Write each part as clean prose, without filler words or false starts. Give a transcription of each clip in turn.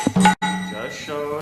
Jasho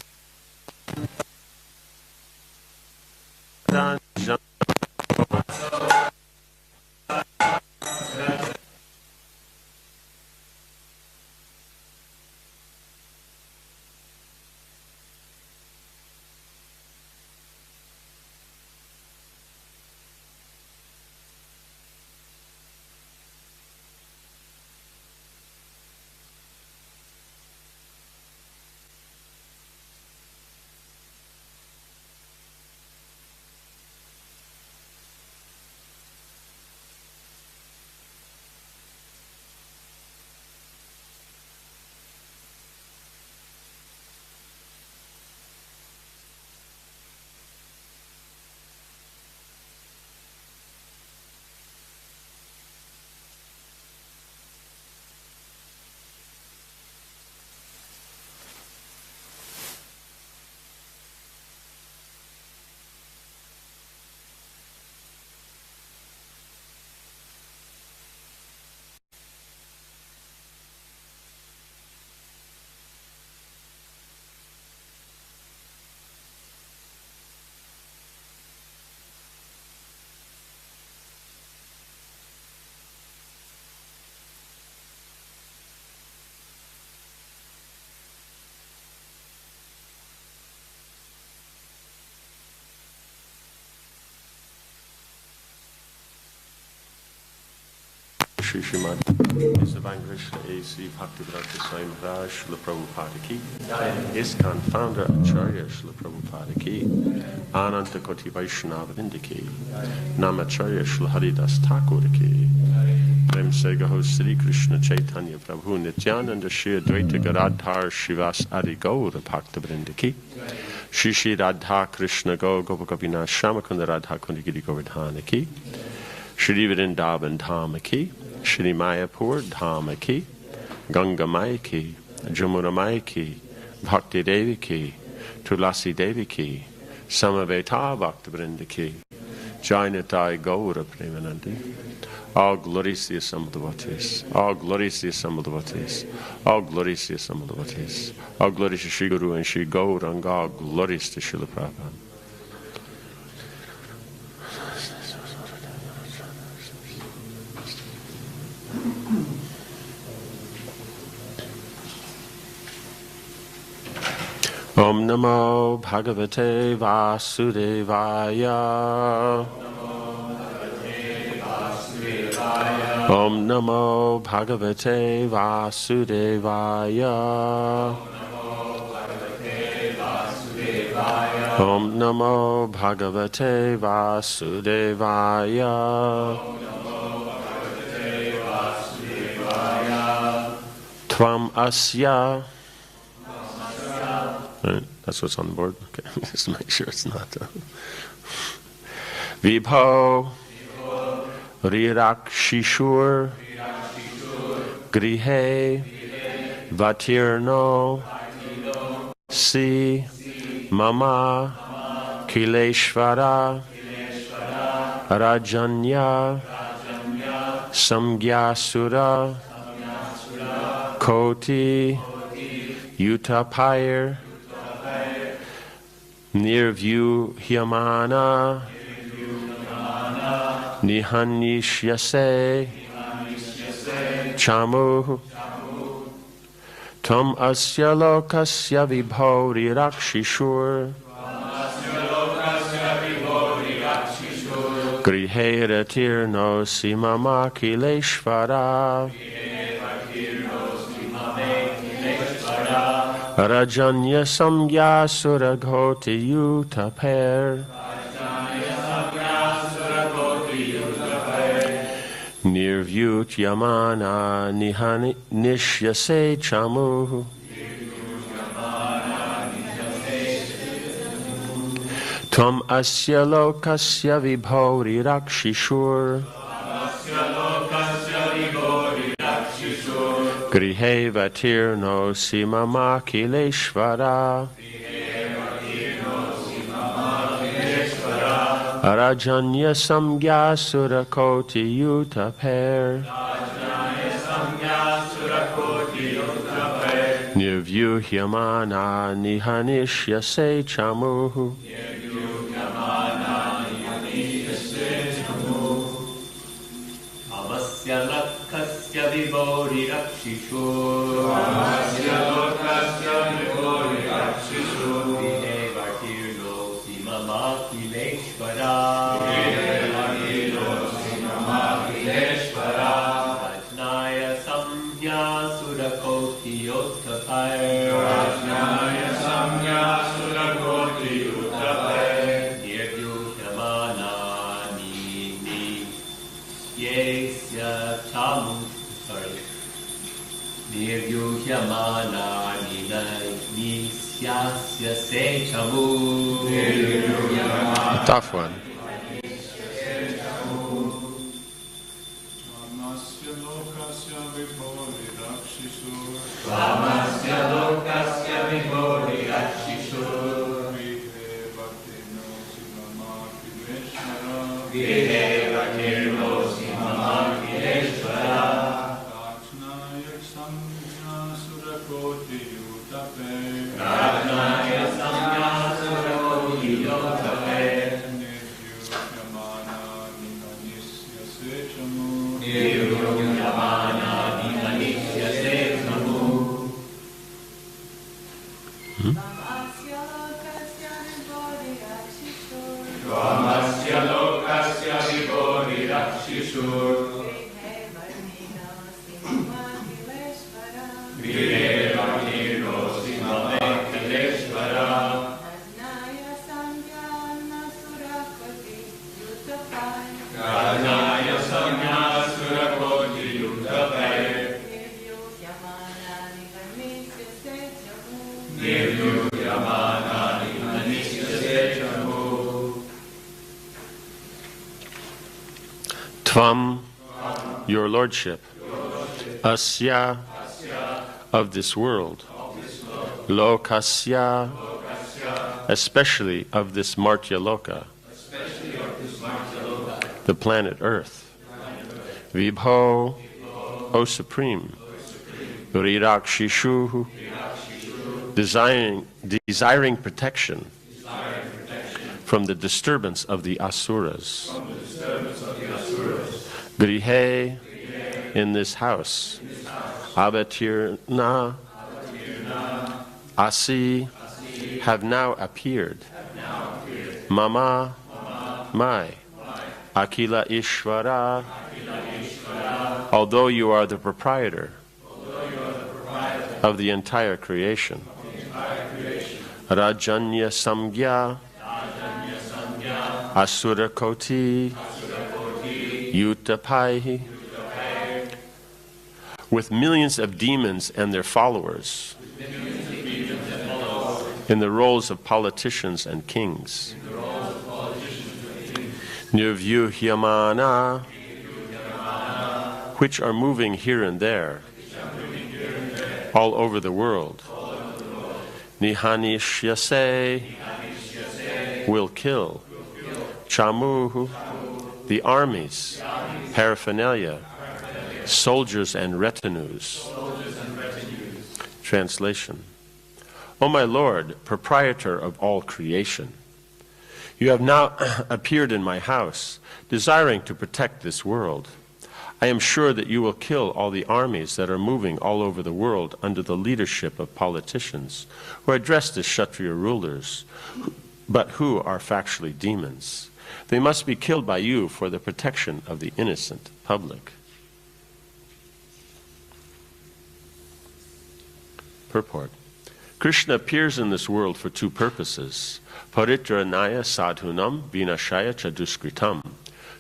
Shrimad Isavangrish A.C. Bhakti Swami Radha Srila Prabhupada Ki, ISKCON founder Acharya Srila Prabhupada Ki, Ananta Koti Vaishnava Vrinda Ki, Namacharya Srila Haridas Thakur Ki, Prem Segaho Sri Krishna Chaitanya Prabhu Nityananda Shri Advaita Gadadhar Shivas Adi Gaura Bhakta Vrinda Ki, Shri Shri Radha Krishna Go Gopinath Shamakunda Radha Kundi Giri Govardhana Ki, Shri Vrindavan Dhama Ki, Shri Mayapur Dhama Ki, Ganga Maya Ki, Jamuna Maya Ki, Bhakti Devi Ki, Tulasi Devi Ki, Samaveta Bhakta Vrinda Ki, Jainatai Gaura Premanandi. All glories to the assembled devotees. All glories to the assembled devotees. All glories to the assembled devotees. All glories to Shri Guru and Shri Gauranga. All glories to Srila Prabhupada. Om Namo Bhagavate Vasudevaya. Om Namo Bhagavate Vasudevaya. Om Namo Bhagavate Vasudevaya. Tvam Asya. That's what's on the board. Okay, just make sure it's not. Vibho Rirakshishur Grihe Vatirno Si Mama Kileshvara Rajanya Samgyasura Koti Utapayar Nirvyu Hyamana Nihanishyase Chamu Tam Asya Lokasya Vibhori Rakshishur Grihera Tirno Simama Kileshvara Rajanya Samgya Suragoti Utaper Nirvyut Yamana Nishyase Chamu Tvam Asya Lokasya Vibhori Rakshishur Grihe Vatirno Simama Kileshvara Rajanya Samgya Surakoti Utaper Nirvyu Nirvyuhyamana nihanishyase chamuhu. Amasya lakkasya vibori rakshishu. Videvatirlo simamakhileshvara. Rajnaya samya surakoti yottapai. Nirvyuhyamana Yesya chamu, Nirvyuhyamana nisyasya se chamu. Tough one. Svamasya lokasya vibhori rakshishu. Videvatirlo simamakhileshvara. Rajnaya samya surakoti yottapai. Nirvyuhyamana nihanishyase chamu. Svamasya lokasya vibhori rakshishu. Videvatirlo simamakhileshvara. Rajnaya samya surakoti yottapai. Nirvyuhyamana nihanishyase chamu. Tvam, your lordship, asya, of this world, lokasya, especially of this martya loka, the planet Earth, vibho, O Supreme, rirakshishu, desiring protection from the disturbance of the asuras, grihe, in this house, avatirna, asi, have now appeared, mama, my, akila ishvara, although you are the proprietor of the entire creation, rajanya samgya, asura koti, yuttapai, with millions of demons and their followers in the roles of politicians and kings. Nirvyuhyamana, which are moving here and there, all over the world. Nihanishyase, will kill. Chamuhu, the armies, paraphernalia, soldiers and retinues. Translation. O my Lord, proprietor of all creation, you have now appeared in my house, desiring to protect this world. I am sure that you will kill all the armies that are moving all over the world under the leadership of politicians, who are dressed as Kshatriya rulers, but who are factually demons. They must be killed by you for the protection of the innocent public. Purport. Krishna appears in this world for two purposes: paritranaya sadhunam vinashaya chaduskritam,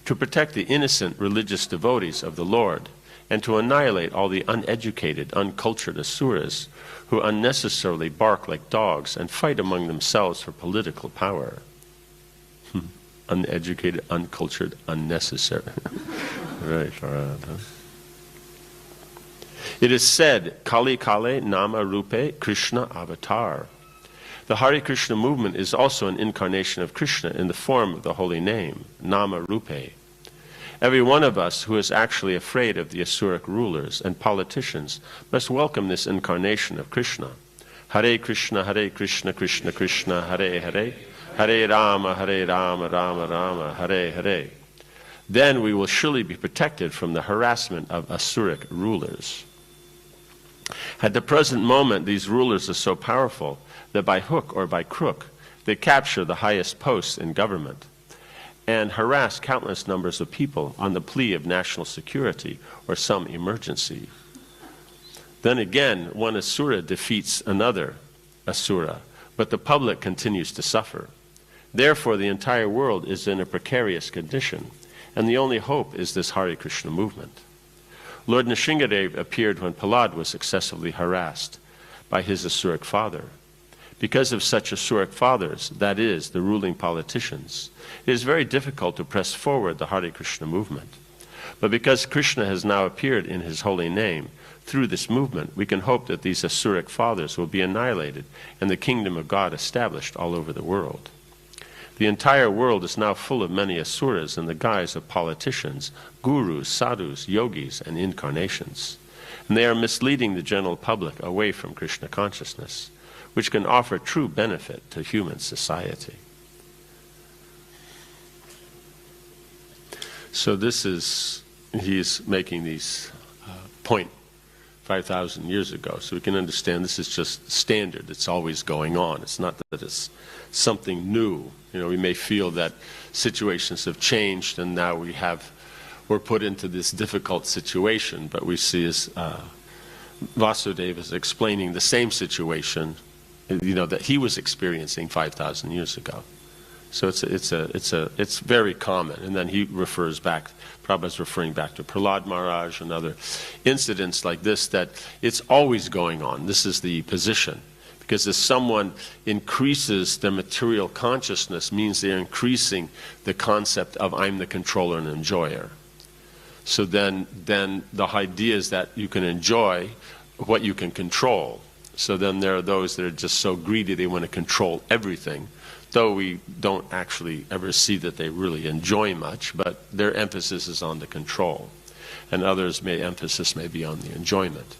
to protect the innocent religious devotees of the Lord, and to annihilate all the uneducated, uncultured asuras who unnecessarily bark like dogs and fight among themselves for political power. Uneducated, uncultured, unnecessary. Right, Radha. It is said, Kali Kale Nama Rupe Krishna Avatar. The Hare Krishna movement is also an incarnation of Krishna in the form of the holy name, Nama Rupe. Every one of us who is actually afraid of the Asuric rulers and politicians must welcome this incarnation of Krishna. Hare Krishna, Krishna Krishna, Hare Hare, Hare Rama, Rama Rama, Hare Hare. Then we will surely be protected from the harassment of Asuric rulers. At the present moment, these rulers are so powerful that by hook or by crook, they capture the highest posts in government and harass countless numbers of people on the plea of national security or some emergency. Then again, one Asura defeats another Asura, but the public continues to suffer. Therefore, the entire world is in a precarious condition, and the only hope is this Hare Krishna movement. Lord Nrsingadev appeared when Prahlad was excessively harassed by his Asuric father. Because of such Asuric fathers, that is, the ruling politicians, it is very difficult to press forward the Hare Krishna movement. But because Krishna has now appeared in his holy name, through this movement, we can hope that these Asuric fathers will be annihilated and the kingdom of God established all over the world. The entire world is now full of many Asuras in the guise of politicians, gurus, sadhus, yogis, and incarnations. And they are misleading the general public away from Krishna consciousness, which can offer true benefit to human society. So this is, he's making these point 5,000 years ago. So we can understand this is just standard. It's always going on. It's not that it's something new. You know, we may feel that situations have changed and now we're put into this difficult situation, but we see as Vasudeva is explaining the same situation, you know, that he was experiencing 5,000 years ago. So it's very common. And then he refers back, Prabhupada's referring back to Prahlad Maharaj and other incidents like this, that it's always going on. This is the position. Because as someone increases their material consciousness, means they're increasing the concept of I'm the controller and enjoyer. So then the idea is that you can enjoy what you can control. So then there are those that are just so greedy they want to control everything, though we don't actually ever see that they really enjoy much, but their emphasis is on the control. And others' emphasis may be on the enjoyment.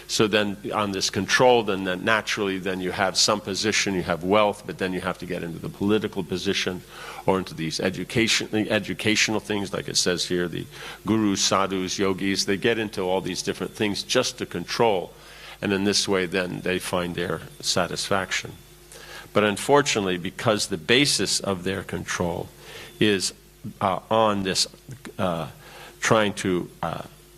So then on this control, then naturally then you have some position, you have wealth, but then you have to get into the political position or into these educational things, like it says here, the gurus, sadhus, yogis, they get into all these different things just to control. And in this way then they find their satisfaction. But unfortunately, because the basis of their control is on this trying to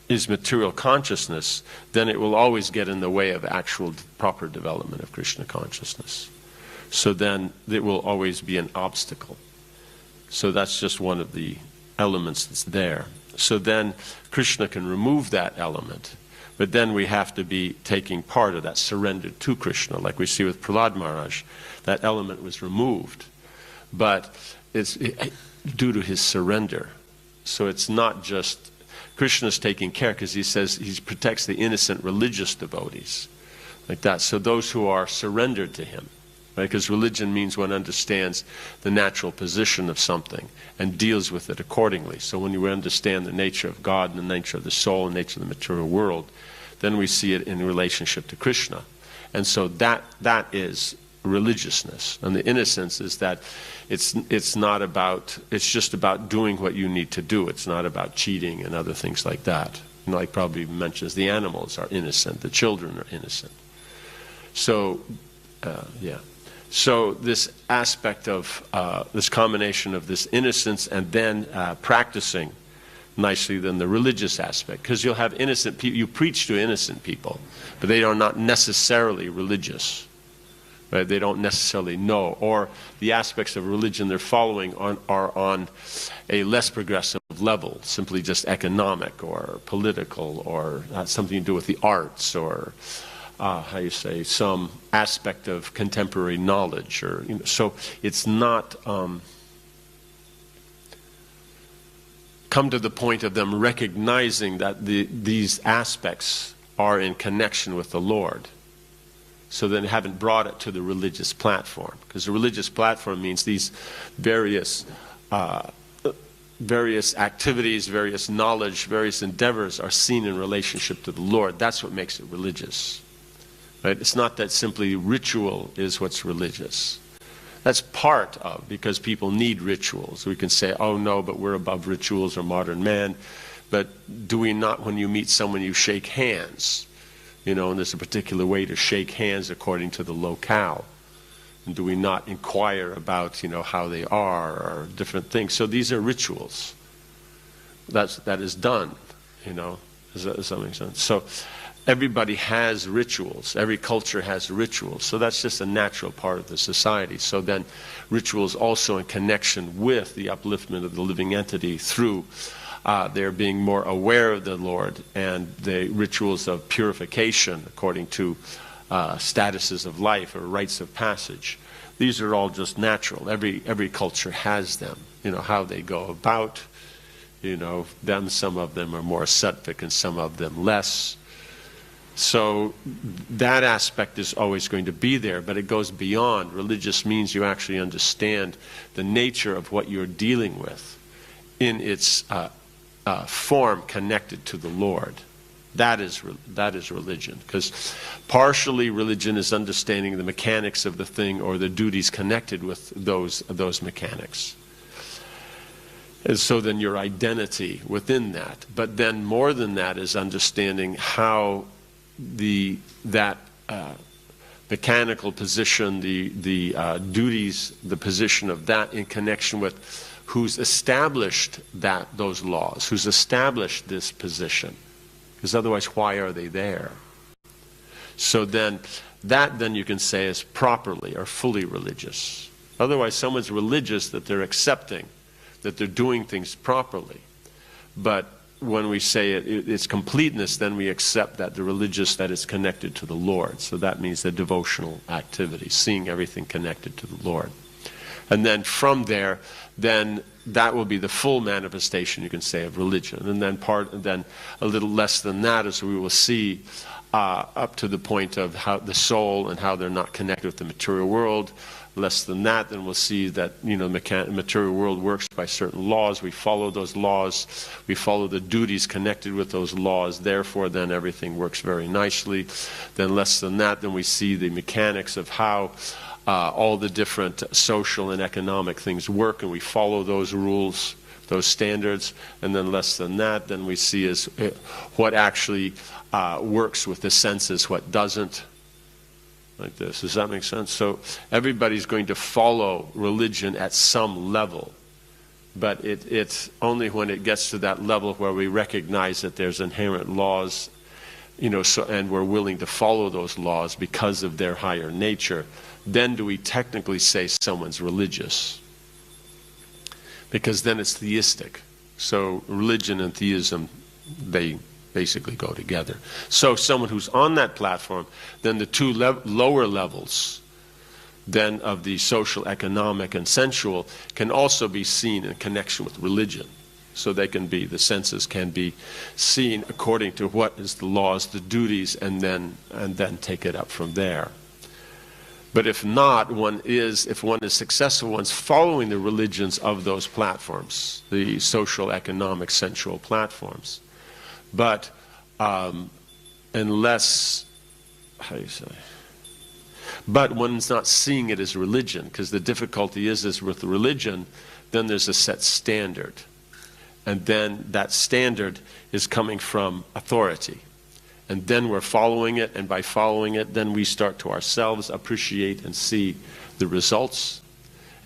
is material consciousness, then it will always get in the way of actual proper development of Krishna consciousness. So then it will always be an obstacle. So that's just one of the elements that's there. So then Krishna can remove that element, but then we have to be taking part of that surrender to Krishna, like we see with Prahlad Maharaj. That element was removed, but it's due to his surrender. So it's not just Krishna's taking care, because he says he protects the innocent religious devotees, like that. So those who are surrendered to him, right? Because religion means one understands the natural position of something and deals with it accordingly. So when you understand the nature of God and the nature of the soul and the nature of the material world, then we see it in relationship to Krishna. And so that is religiousness. And the innocence is that it's not about, it's just about doing what you need to do. It's not about cheating and other things like that. And like Prabhupada mentions, the animals are innocent, the children are innocent. So, So this aspect of this combination of this innocence and then practicing nicely than the religious aspect, because you'll have innocent people, you preach to innocent people, but they are not necessarily religious. Right? They don't necessarily know, or the aspects of religion they're following are on a less progressive level, simply just economic or political, or something to do with the arts, or some aspect of contemporary knowledge, or so it's not come to the point of them recognizing that these aspects are in connection with the Lord. So then haven't brought it to the religious platform, because the religious platform means these various activities, various knowledge, various endeavors are seen in relationship to the Lord. That's what makes it religious. Right? It's not that simply ritual is what's religious. That's part of, because people need rituals. We can say, oh no, but we're above rituals or modern man. But do we not, when you meet someone, you shake hands? You know, and there's a particular way to shake hands according to the locale. And do we not inquire about, you know, how they are or different things? So these are rituals. That is done, you know. Does that make sense? So everybody has rituals. Every culture has rituals. So that's just a natural part of the society. So then rituals also in connection with the upliftment of the living entity through their being more aware of the Lord, and the rituals of purification according to statuses of life or rites of passage. These are all just natural. Every culture has them. You know, how they go about, you know, some of them are more sattvic and some of them less. So that aspect is always going to be there, but it goes beyond. Religious means you actually understand the nature of what you're dealing with in its form connected to the Lord. That is religion, because partially religion is understanding the mechanics of the thing or the duties connected with those mechanics. And so then your identity within that. But then more than that is understanding how that mechanical position, the duties, the position of that in connection with who's established those laws, who's established this position. Because otherwise, why are they there? So then, that then you can say is properly or fully religious. Otherwise, someone's religious that they're accepting, that they're doing things properly. But when we say it's completeness, then we accept that the religious that is connected to the Lord. So that means the devotional activity, seeing everything connected to the Lord. And then from there, then that will be the full manifestation, you can say, of religion. And then a little less than that, as we will see, up to the point of how the soul and how they're not connected with the material world. Less than that, then we'll see that, you know, the material world works by certain laws. We follow those laws. We follow the duties connected with those laws. Therefore, then everything works very nicely. Then less than that, then we see the mechanics of how all the different social and economic things work, and we follow those rules, those standards. And then less than that, then we see is what actually works with the senses, what doesn't. Like this. Does that make sense? So everybody's going to follow religion at some level, but it's only when it gets to that level where we recognize that there's inherent laws, you know, and we're willing to follow those laws because of their higher nature, then do we technically say someone's religious. Because then it's theistic. So religion and theism, they basically go together. So someone who's on that platform, then the two lower levels then of the social, economic, and sensual can also be seen in connection with religion. So they can be, the senses can be seen according to what is the laws, the duties, and then take it up from there. But if not, if one is successful, one's following the religions of those platforms, the social, economic, sensual platforms. But unless, how do you say? But one's not seeing it as religion, because the difficulty is with religion, then there's a set standard. And then that standard is coming from authority. And then we're following it, and by following it, then we start to ourselves appreciate and see the results.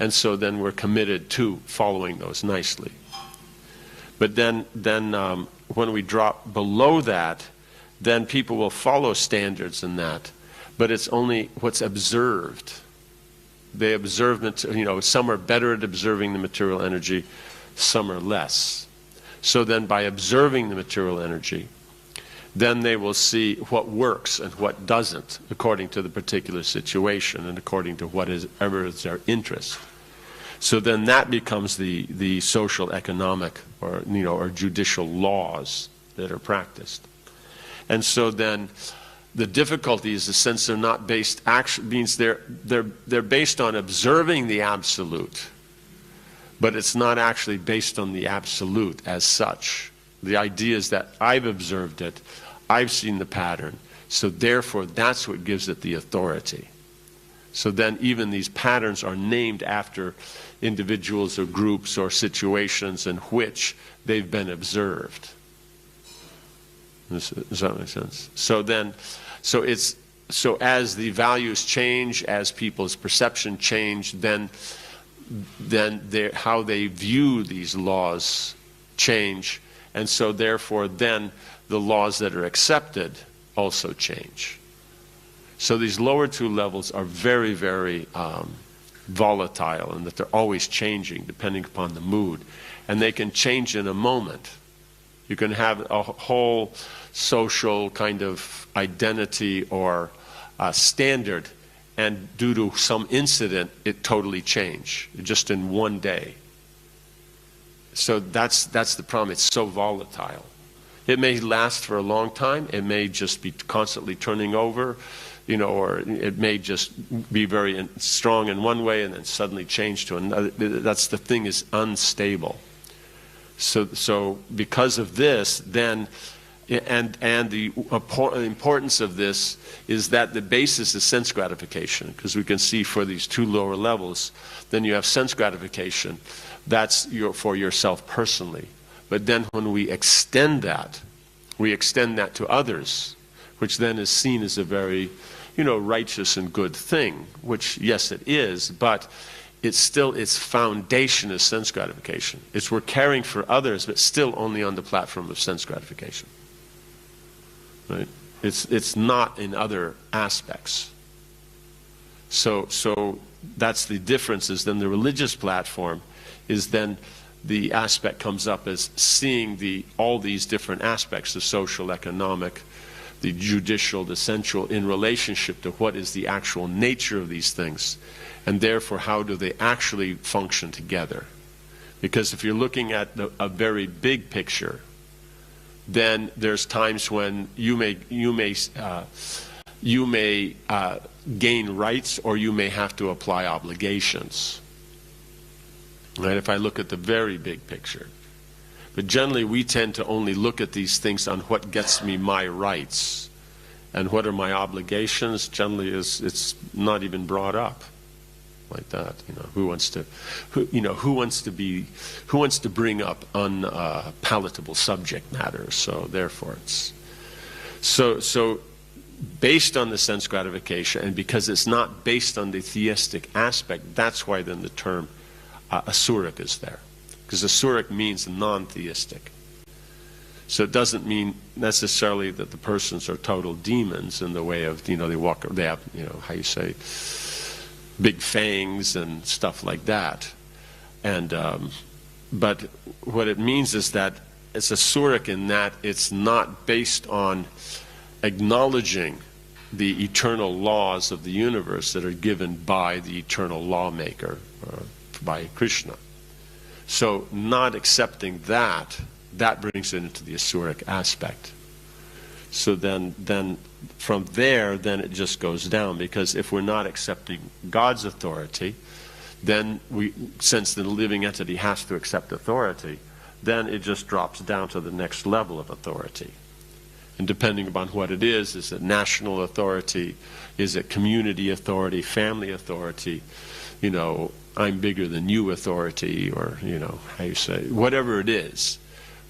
And so then we're committed to following those nicely. But then when we drop below that, then people will follow standards in that. But it's only what's observed. They observe, you know, some are better at observing the material energy, some are less. So then by observing the material energy, then they will see what works and what doesn't according to the particular situation and according to whatever is their interest. So then that becomes the social, economic, or judicial laws that are practiced. And so then the difficulty is the sense they're not based, actually means they're based on observing the absolute, but it's not actually based on the absolute as such. The idea is that I've observed it, I've seen the pattern, So therefore, that's what gives it the authority. So then even these patterns are named after individuals or groups or situations in which they've been observed. Does that make sense? So as the values change, as people's perception change, then how they view these laws change, and so therefore then the laws that are accepted also change. So these lower two levels are very, very volatile, and that they're always changing depending upon the mood, and they can change in a moment. You can have a whole social kind of identity or standard, and due to some incident, it totally changed, just in one day. So that's the problem. It's so volatile. It may last for a long time. It may just be constantly turning over, or it may just be very strong in one way and then suddenly change to another. That's the thing, is unstable. So because of this, then, and the importance of this is that the basis is sense gratification, because we can see for these two lower levels, then you have sense gratification. That's for yourself personally. But then when we extend that to others, which then is seen as a very, righteous and good thing, which, yes, it is, but its foundation is sense gratification. We're caring for others, but still only on the platform of sense gratification. Right? It's not in other aspects. So that's the difference. Is then the religious platform is then the aspect comes up as seeing all these different aspects, the social, economic, the judicial, the sensual, in relationship to what is the actual nature of these things, and therefore how do they actually function together. Because if you're looking at a very big picture, then there's times when you may gain rights, or you may have to apply obligations. Right? If I look at the very big picture. But generally we tend to only look at these things on what gets me my rights, and what are my obligations. Generally it's not even brought up like that. Who wants to bring up unpalatable subject matter. So therefore it's so based on the sense gratification, and because it's not based on the theistic aspect, that's why then the term asuric is there. Because asuric means non-theistic. So it doesn't mean necessarily that the persons are total demons in the way of, they have, how you say, big fangs and stuff like that. And but what it means is that it's asuric in that it's not based on acknowledging the eternal laws of the universe that are given by the eternal lawmaker, or by Krishna. So not accepting that brings it into the asuric aspect. So then from there, then it just goes down, because if we're not accepting God's authority, then since the living entity has to accept authority, then it just drops down to the next level of authority. And depending upon what it is it national authority, is it community authority, family authority, I'm bigger than you authority, or, how you say, whatever it is,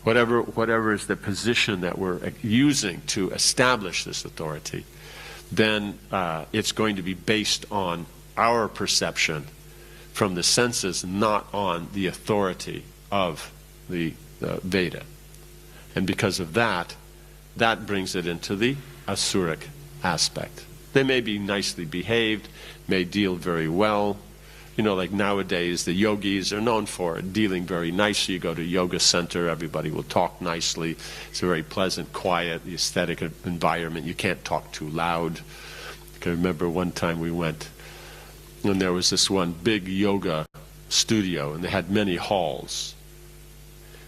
whatever is the position that we're using to establish this authority, then it's going to be based on our perception from the senses, not on the authority of the Veda. And because of that brings it into the asuric aspect. They may be nicely behaved, may deal very well. Like nowadays, the yogis are known for dealing very nicely. You go to a yoga center, everybody will talk nicely. It's a very pleasant, quiet, aesthetic environment. You can't talk too loud. I can remember one time we went, and there was this one big yoga studio, and they had many halls.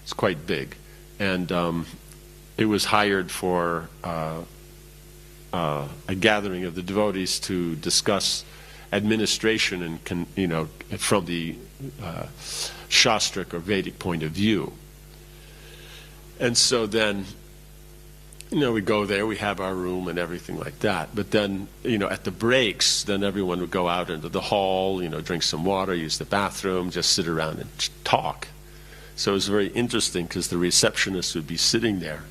It's quite big. And it was hired for a gathering of the devotees to discuss administration and from the Shastric or Vedic point of view. And so then we go there, we have our room and everything like that. But then, at the breaks, then everyone would go out into the hall, drink some water, use the bathroom, just sit around and talk. So it was very interesting because the receptionist would be sitting there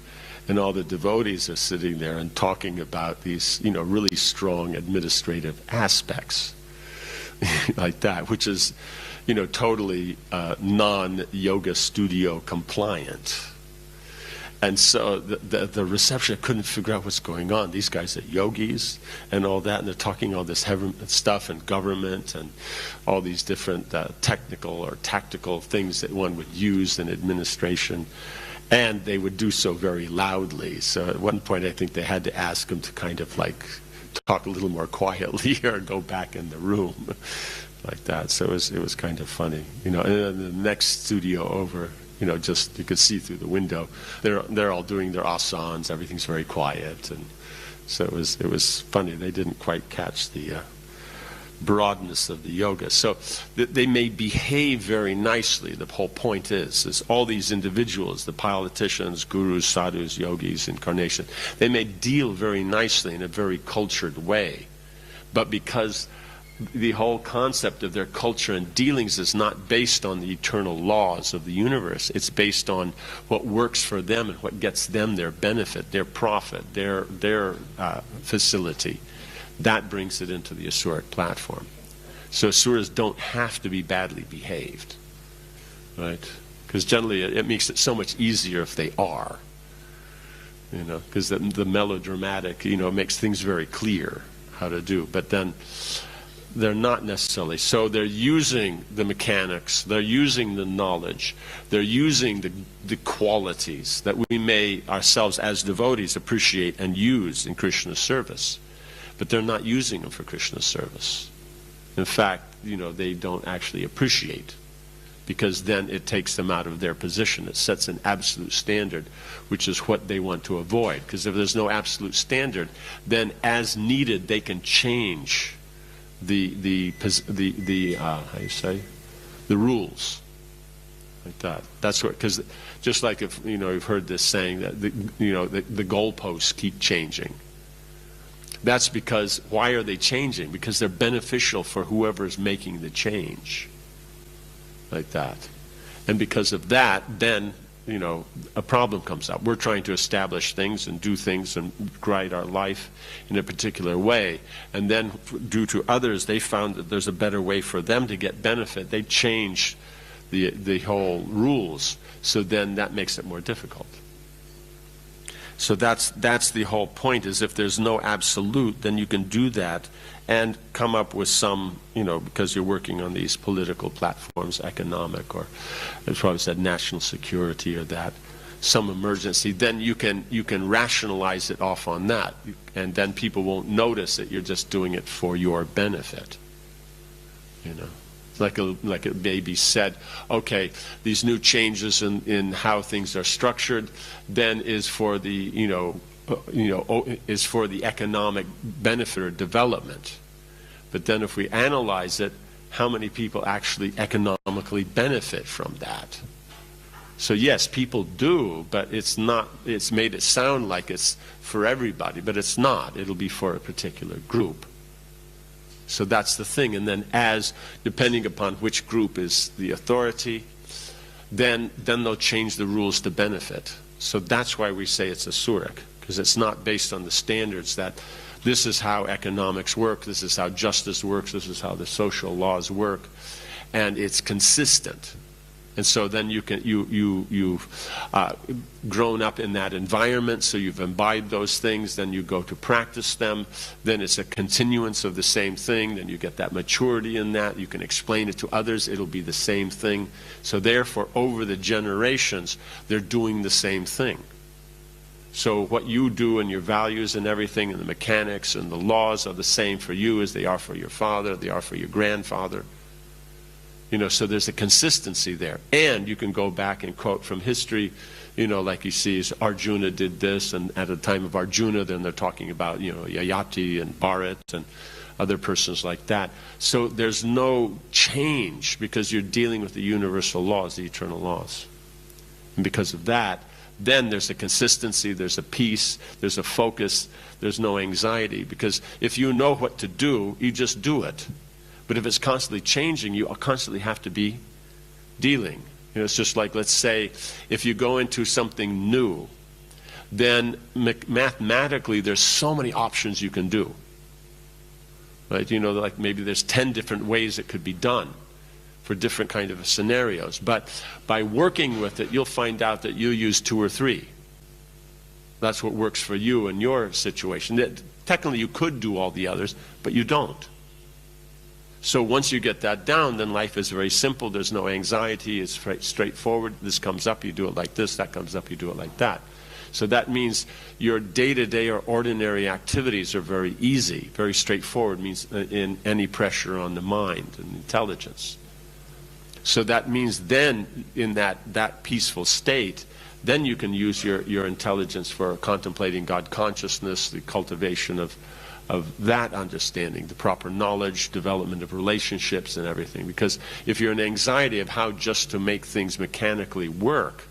and all the devotees are sitting there and talking about these, really strong administrative aspects like that, which is, totally non-yoga studio compliant. And so the receptionist couldn't figure out what's going on. These guys are yogis and all that, and they're talking all this heavy stuff and government and all these different technical or tactical things that one would use in administration. And they would do so very loudly. So at one point I think they had to ask them to kind of like talk a little more quietly or go back in the room like that. So it was kind of funny. And then the next studio over, just you could see through the window. They're all doing their asanas. Everything's very quiet, and so it was funny. They didn't quite catch the broadness of the yoga. So they may behave very nicely. The whole point is all these individuals, the politicians, gurus, sadhus, yogis, incarnation, they may deal very nicely in a very cultured way, but because the whole concept of their culture and dealings is not based on the eternal laws of the universe. It's based on what works for them and what gets them their benefit, their profit, their facility. That brings it into the asuric platform. So asuras don't have to be badly behaved, right? Because generally it makes it so much easier if they are, because the melodramatic, makes things very clear how to do. But then they're not necessarily. So they're using the mechanics, they're using the knowledge, they're using the qualities that we may ourselves as devotees appreciate and use in Krishna's service. But they're not using them for Krishna's service. In fact, they don't actually appreciate, because then it takes them out of their position. It sets an absolute standard, which is what they want to avoid. Because if there's no absolute standard, then as needed they can change the how you say, the rules, like that. That's what, because just like if you've heard this saying that the goalposts keep changing. That's because, why are they changing? Because they're beneficial for whoever's making the change, like that. And because of that, then a problem comes up. We're trying to establish things and do things and guide our life in a particular way. And then due to others, they found that there's a better way for them to get benefit. They change the whole rules. So then that makes it more difficult. So that's the whole point, is if there's no absolute, then you can do that and come up with some, because you're working on these political platforms, economic, or as probably said, national security, or that, some emergency, then you can rationalize it off on that. And then people won't notice that you're just doing it for your benefit. Like it may be said, okay, these new changes in how things are structured, then is for the is for the economic benefit or development. But then if we analyze it, how many people actually economically benefit from that? So yes, people do, but it's not. It's made it sound like it's for everybody, but it's not. It'll be for a particular group. So that's the thing. And then depending upon which group is the authority, then they'll change the rules to benefit. So that's why we say it's asuric, because it's not based on the standards that this is how economics work, this is how justice works, this is how the social laws work, and it's consistent. And so then you've grown up in that environment, so you've imbibed those things, then you go to practice them, then it's a continuance of the same thing, then you get that maturity in that, you can explain it to others, it'll be the same thing. So therefore, over the generations, they're doing the same thing. So what you do and your values and everything and the mechanics and the laws are the same for you as they are for your father, they are for your grandfather. So there's a consistency there. And you can go back and quote from history, like he sees Arjuna did this, and at the time of Arjuna, then they're talking about, Yayati and Bharat and other persons like that. So there's no change because you're dealing with the universal laws, the eternal laws. And because of that, then there's a consistency, there's a peace, there's a focus, there's no anxiety. Because if you know what to do, you just do it. But if it's constantly changing, you constantly have to be dealing. It's just like, let's say, if you go into something new, then mathematically there's so many options you can do. Right? Like maybe there's 10 different ways it could be done for different kind of scenarios. But by working with it, you'll find out that you use 2 or 3. That's what works for you and your situation. Technically, you could do all the others, but you don't. So once you get that down, then life is very simple. There's no anxiety. It's straightforward. This comes up, you do it like this. That comes up, you do it like that. So that means your day-to-day or ordinary activities are very easy, very straightforward, means in any pressure on the mind and intelligence. So that means then, in that peaceful state, then you can use your intelligence for contemplating God consciousness, the cultivation of that understanding, the proper knowledge, development of relationships and everything. Because if you're in anxiety of how just to make things mechanically work,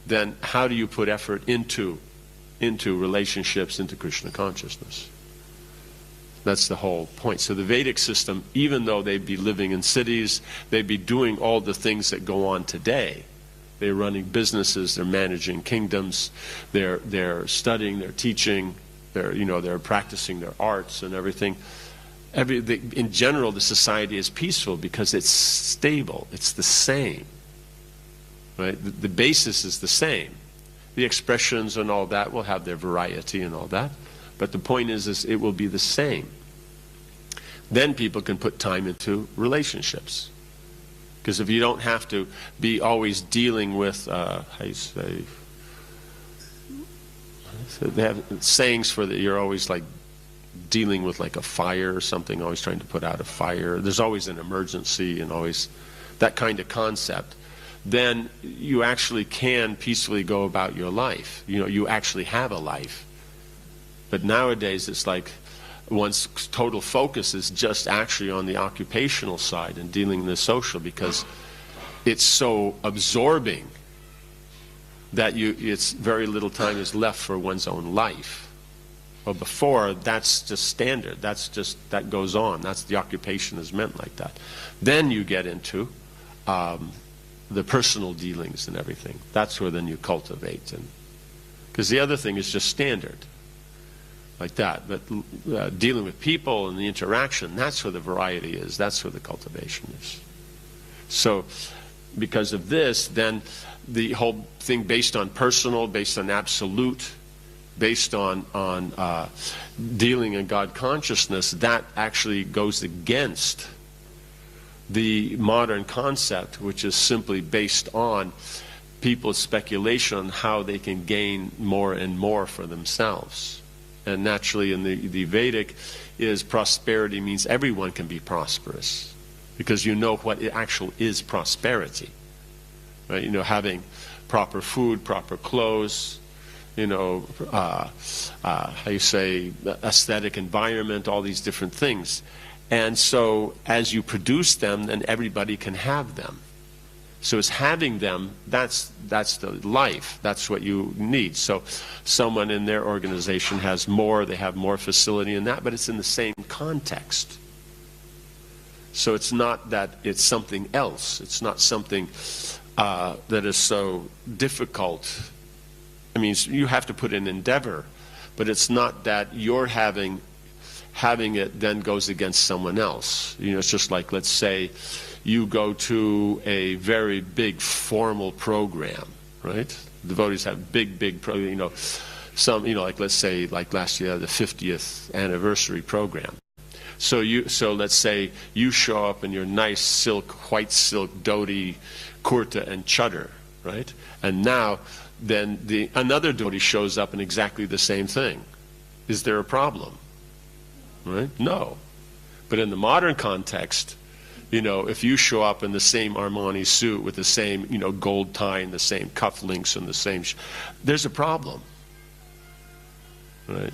then how do you put effort into relationships, into Krishna consciousness? That's the whole point. So the Vedic system, even though they'd be living in cities, they'd be doing all the things that go on today. They're running businesses, they're managing kingdoms, they're studying, they're teaching, they're practicing their arts and everything. In general, the society is peaceful because it's stable. It's the same. Right? The basis is the same. The expressions and all that will have their variety and all that. But the point is it will be the same. Then people can put time into relationships. Because if you don't have to be always dealing with, how you say, so they have sayings for that you're always like dealing with like a fire or something, always trying to put out a fire. There's always an emergency and always that kind of concept. Then you actually can peacefully go about your life. You actually have a life. But nowadays it's like one's total focus is just actually on the occupational side and dealing with the social, because it's so absorbing that it's very little time is left for one's own life. Well, before, that's just standard. That goes on. That's the occupation is meant like that. Then you get into the personal dealings and everything. That's where then you cultivate. Because the other thing is just standard. Like that. But dealing with people and the interaction, that's where the variety is. That's where the cultivation is. So, because of this, then the whole thing based on personal, based on absolute, based on dealing in God consciousness, that actually goes against the modern concept, which is simply based on people's speculation on how they can gain more and more for themselves. And naturally in the Vedic is prosperity means everyone can be prosperous, because you know what it actually is prosperity. Right? Having proper food, proper clothes, how you say, aesthetic environment, all these different things. And so as you produce them, then everybody can have them. So it's having them, that's the life, that's what you need. So someone in their organization has more, they have more facility in that, but it's in the same context. So it's not that it's something else. It's not something that is so difficult. I mean, you have to put in endeavor, but it's not that you're having it then goes against someone else. It's just like, let's say, you go to a very big formal program, right? Devotees have big some, like let's say, like last year, the 50th anniversary program. So let's say you show up in your nice white silk dhoti, kurta and chadar, right? And now, then another devotee shows up in exactly the same thing. Is there a problem? Right? No. But in the modern context, if you show up in the same Armani suit with the same, gold tie and the same cufflinks and the same, there's a problem. Right?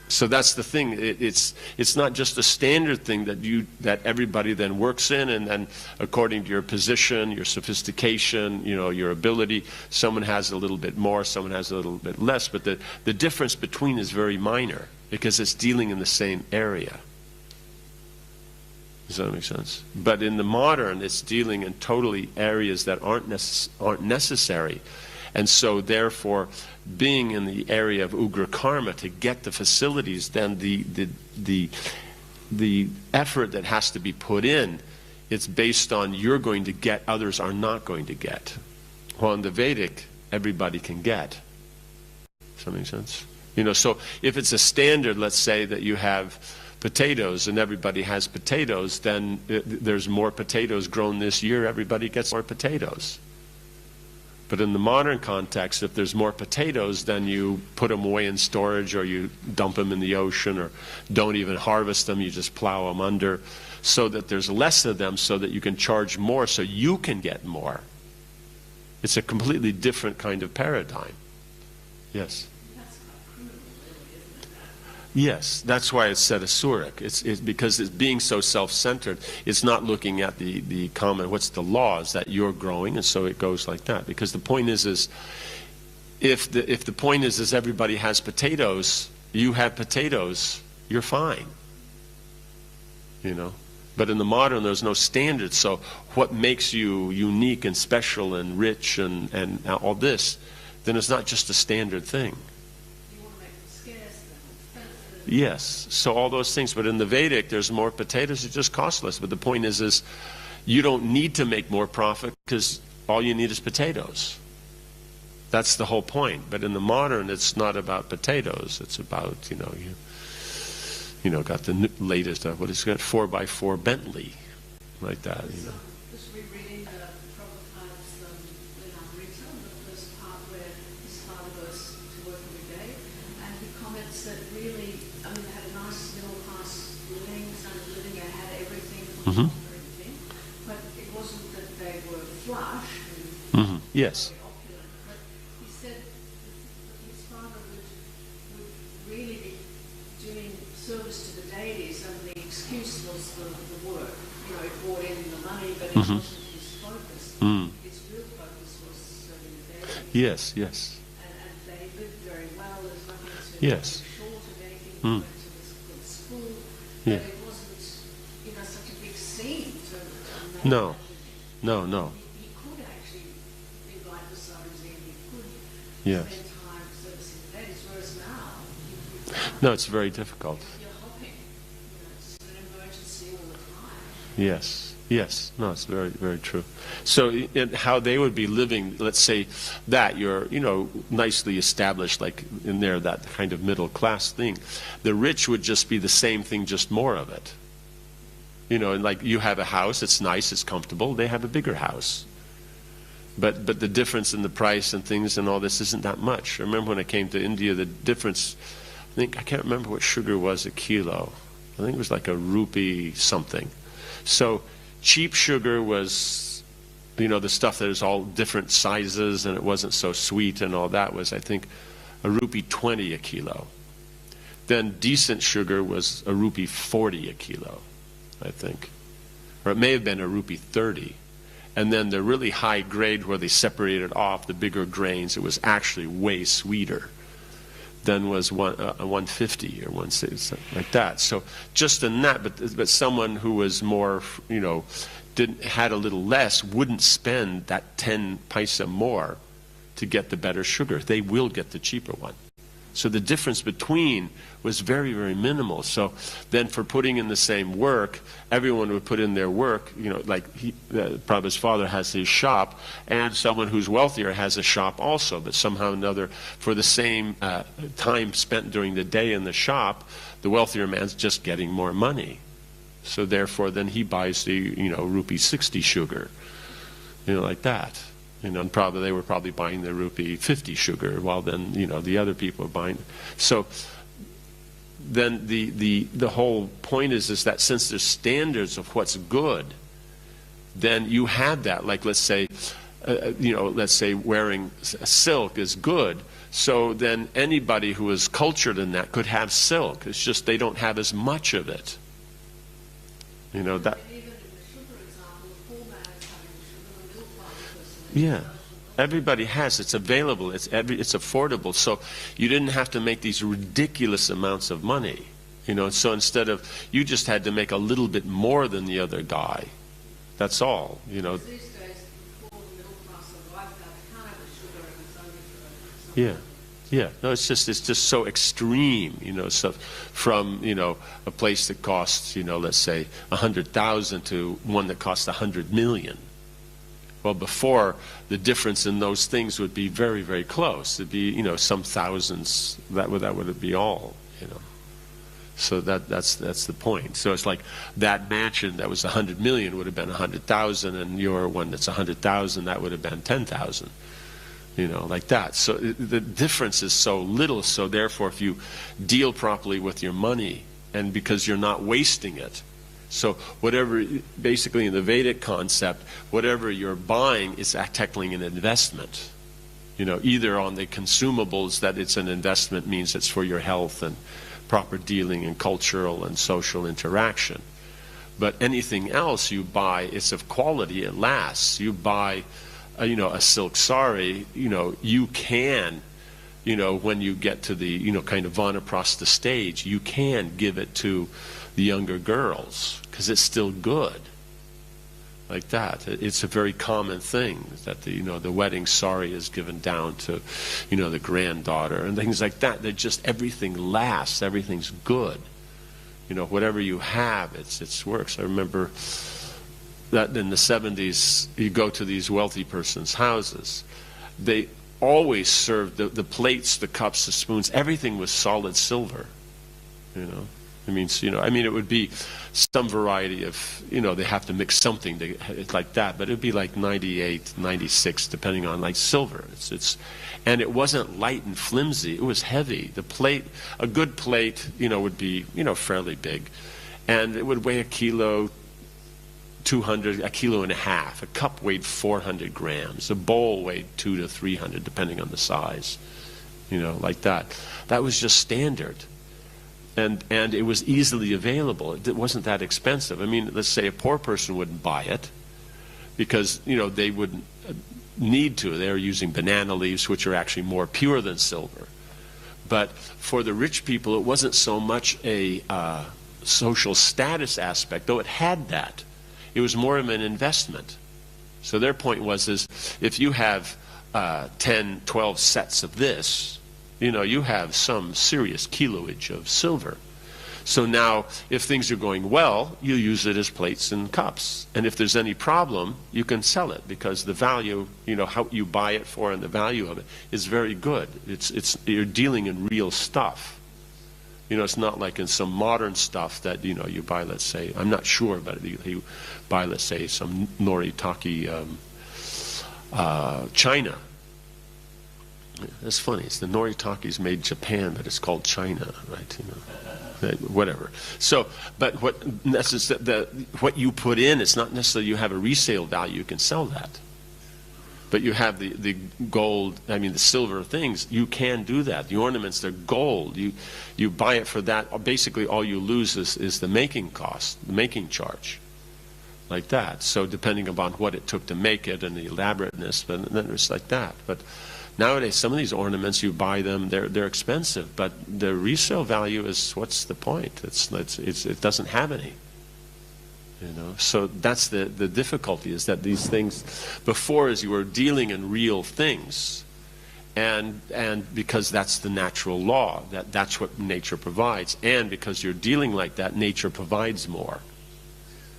So that's the thing. It's not just a standard thing that everybody then works in, and then according to your position, your sophistication, your ability, someone has a little bit more, someone has a little bit less. But the difference between is very minor because it's dealing in the same area. Does that make sense? But in the modern, it's dealing in totally areas that aren't necessary. And so therefore, being in the area of Ugra Karma to get the facilities, then the effort that has to be put in, it's based on you're going to get, others are not going to get. While in the Vedic, everybody can get. Does that make sense? So if it's a standard, let's say that you have potatoes and everybody has potatoes, then there's more potatoes grown this year, everybody gets more potatoes. But in the modern context, if there's more potatoes, then you put them away in storage, or you dump them in the ocean, or don't even harvest them, you just plow them under, so that there's less of them, so that you can charge more, so you can get more. It's a completely different kind of paradigm. Yes? Yes, that's why it's said asuric. It's because it's being so self-centered. It's not looking at the common, what's the laws that you're growing, and so it goes like that. Because the point is if the point is everybody has potatoes, you have potatoes, you're fine. But in the modern, there's no standard. So what makes you unique and special and rich and all this, then it's not just a standard thing. Yes, so all those things. But in the Vedic, there's more potatoes, it's just costless. But the point is you don't need to make more profit because all you need is potatoes. That's the whole point. But in the modern, it's not about potatoes. It's about, got the latest, what is it, 4x4 Bentley, like that, Just rereading Prabhupada's Linamrita, the first part where his father goes to work every day, and he comments that really, they had a nice middle-class living, standard living, they had everything, everything, but it wasn't that they were flush and yes. very opulent. But he said that his father would really be doing service to the deities, and the excuse was the work. It brought in the money, but it wasn't his focus. His real focus was serving the deities. Yes, yes. And they lived very well. There's nothing to Yes. short of anything. They went to this good school. But it wasn't, such a big scene to No. No. He could actually be like the Sarojini. He could Yes. spend time servicing the deities, whereas now No, it's very difficult. you're hopping. It's an emergency all the time. Yes. No, it's very, very true. So how they would be living, let's say that you're, nicely established, like in there, that kind of middle class thing. The rich would just be the same thing, just more of it. And like you have a house, it's nice, it's comfortable, they have a bigger house. But the difference in the price and things and all this isn't that much. I remember when I came to India, the difference, I can't remember what sugar was a kilo. I think it was like a rupee something. So cheap sugar was, the stuff that is all different sizes and it wasn't so sweet and all that was, I think, a rupee 20 a kilo. Then decent sugar was a rupee 40 a kilo, I think. Or it may have been a rupee 30. And then the really high grade where they separated off the bigger grains, it was actually way sweeter than was 150 or 160, like that. So just in that, but someone who was more, had a little less wouldn't spend that 10 paisa more to get the better sugar. They will get the cheaper one. So the difference between was very, very minimal. So then for putting in the same work, everyone would put in their work, like Prabhupada's father has his shop, and someone who's wealthier has a shop also, but somehow or another, for the same time spent during the day in the shop, the wealthier man's just getting more money. So therefore then he buys the, rupee 60 sugar, like that. And they were probably buying the rupee 50 sugar, while then, the other people are buying. So then the whole point is that since there's standards of what's good, then you have that. Like, let's say, let's say wearing silk is good. So then anybody who is cultured in that could have silk. It's just they don't have as much of it. That. Even in the sugar example, the poor man is having sugar, the middle class person. Yeah. Everybody has. It's available. It's affordable. So you didn't have to make these ridiculous amounts of money. So instead of, you just had to make a little bit more than the other guy. That's all. These days, the poor and middle class are wiped out. They can't have the sugar and it's only for Yeah. Yeah. No, it's just so extreme, so from, a place that costs, let's say 100,000 to one that costs 100 million. Well, before, the difference in those things would be very, very close. It'd be, some thousands. That would be all, So that's the point. So it's like that mansion that was 100 million would have been 100,000, and your one that's 100,000, that would have been 10,000. Like that. So the difference is so little. So therefore, if you deal properly with your money, and because you're not wasting it, so whatever, basically in the Vedic concept, whatever you're buying is tackling an investment. Either on the consumables, that it's an investment means it's for your health and proper dealing and cultural and social interaction. But anything else you buy, it's of quality, it lasts. You buy, a silk sari, you can, when you get to the, kind of vanaprastha stage, you can give it to the younger girls because it's still good. Like that. It's a very common thing that the wedding sari is given down to, the granddaughter and things like that. That just everything lasts, everything's good. Whatever you have, it works. I remember that in the 70s, you go to these wealthy person's houses. They always served the plates, the cups, the spoons. Everything was solid silver. It would be some variety of, they have to mix something like that, but it would be like 98, 96, depending on like silver. And it wasn't light and flimsy. It was heavy. The plate, a good plate, would be, fairly big, and it would weigh a kilo, 200, a kilo and a half. A cup weighed 400 grams. A bowl weighed 200 to 300, depending on the size. Like that. That was just standard. And it was easily available. It wasn't that expensive. Let's say a poor person wouldn't buy it because, they wouldn't need to. They're using banana leaves, which are actually more pure than silver. But for the rich people, it wasn't so much a social status aspect, though it had that. It was more of an investment. So their point was, if you have 10, 12 sets of this, you have some serious kiloage of silver. So now, if things are going well, you use it as plates and cups. And if there's any problem, you can sell it because the value, how you buy it for and the value of it is very good. You're dealing in real stuff. It's not like in some modern stuff that, you buy, let's say, I'm not sure, but you buy, let's say, some Noritake China. That's funny. It's the Noritake's made Japan, but it's called China, right? Whatever. So, but what you put in, it's not necessarily you have a resale value. You can sell that, but you have the gold. The silver things. You can do that. The ornaments, they're gold. You buy it for that. Basically, all you lose is the making cost, the making charge, like that. So, depending upon what it took to make it and the elaborateness, but then it's like that. But nowadays, some of these ornaments, you buy them, they're expensive, but the resale value is, what's the point? It doesn't have any. So that's the difficulty, is that these things, before, as you were dealing in real things, and because that's the natural law, that's what nature provides, and because you're dealing like that, nature provides more.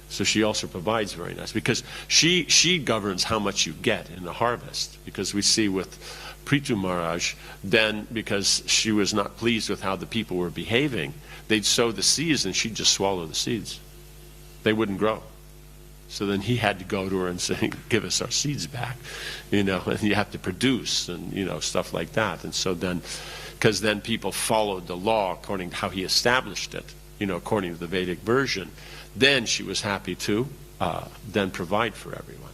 So she also provides very nice, because she governs how much you get in the harvest. Because we see with Prithu Maharaj, then because she was not pleased with how the people were behaving, they'd sow the seeds and she'd just swallow the seeds. They wouldn't grow. So then he had to go to her and say, give us our seeds back, and you have to produce, and stuff like that. And so then, because then people followed the law according to how he established it, according to the Vedic version, then she was happy to then provide for everyone.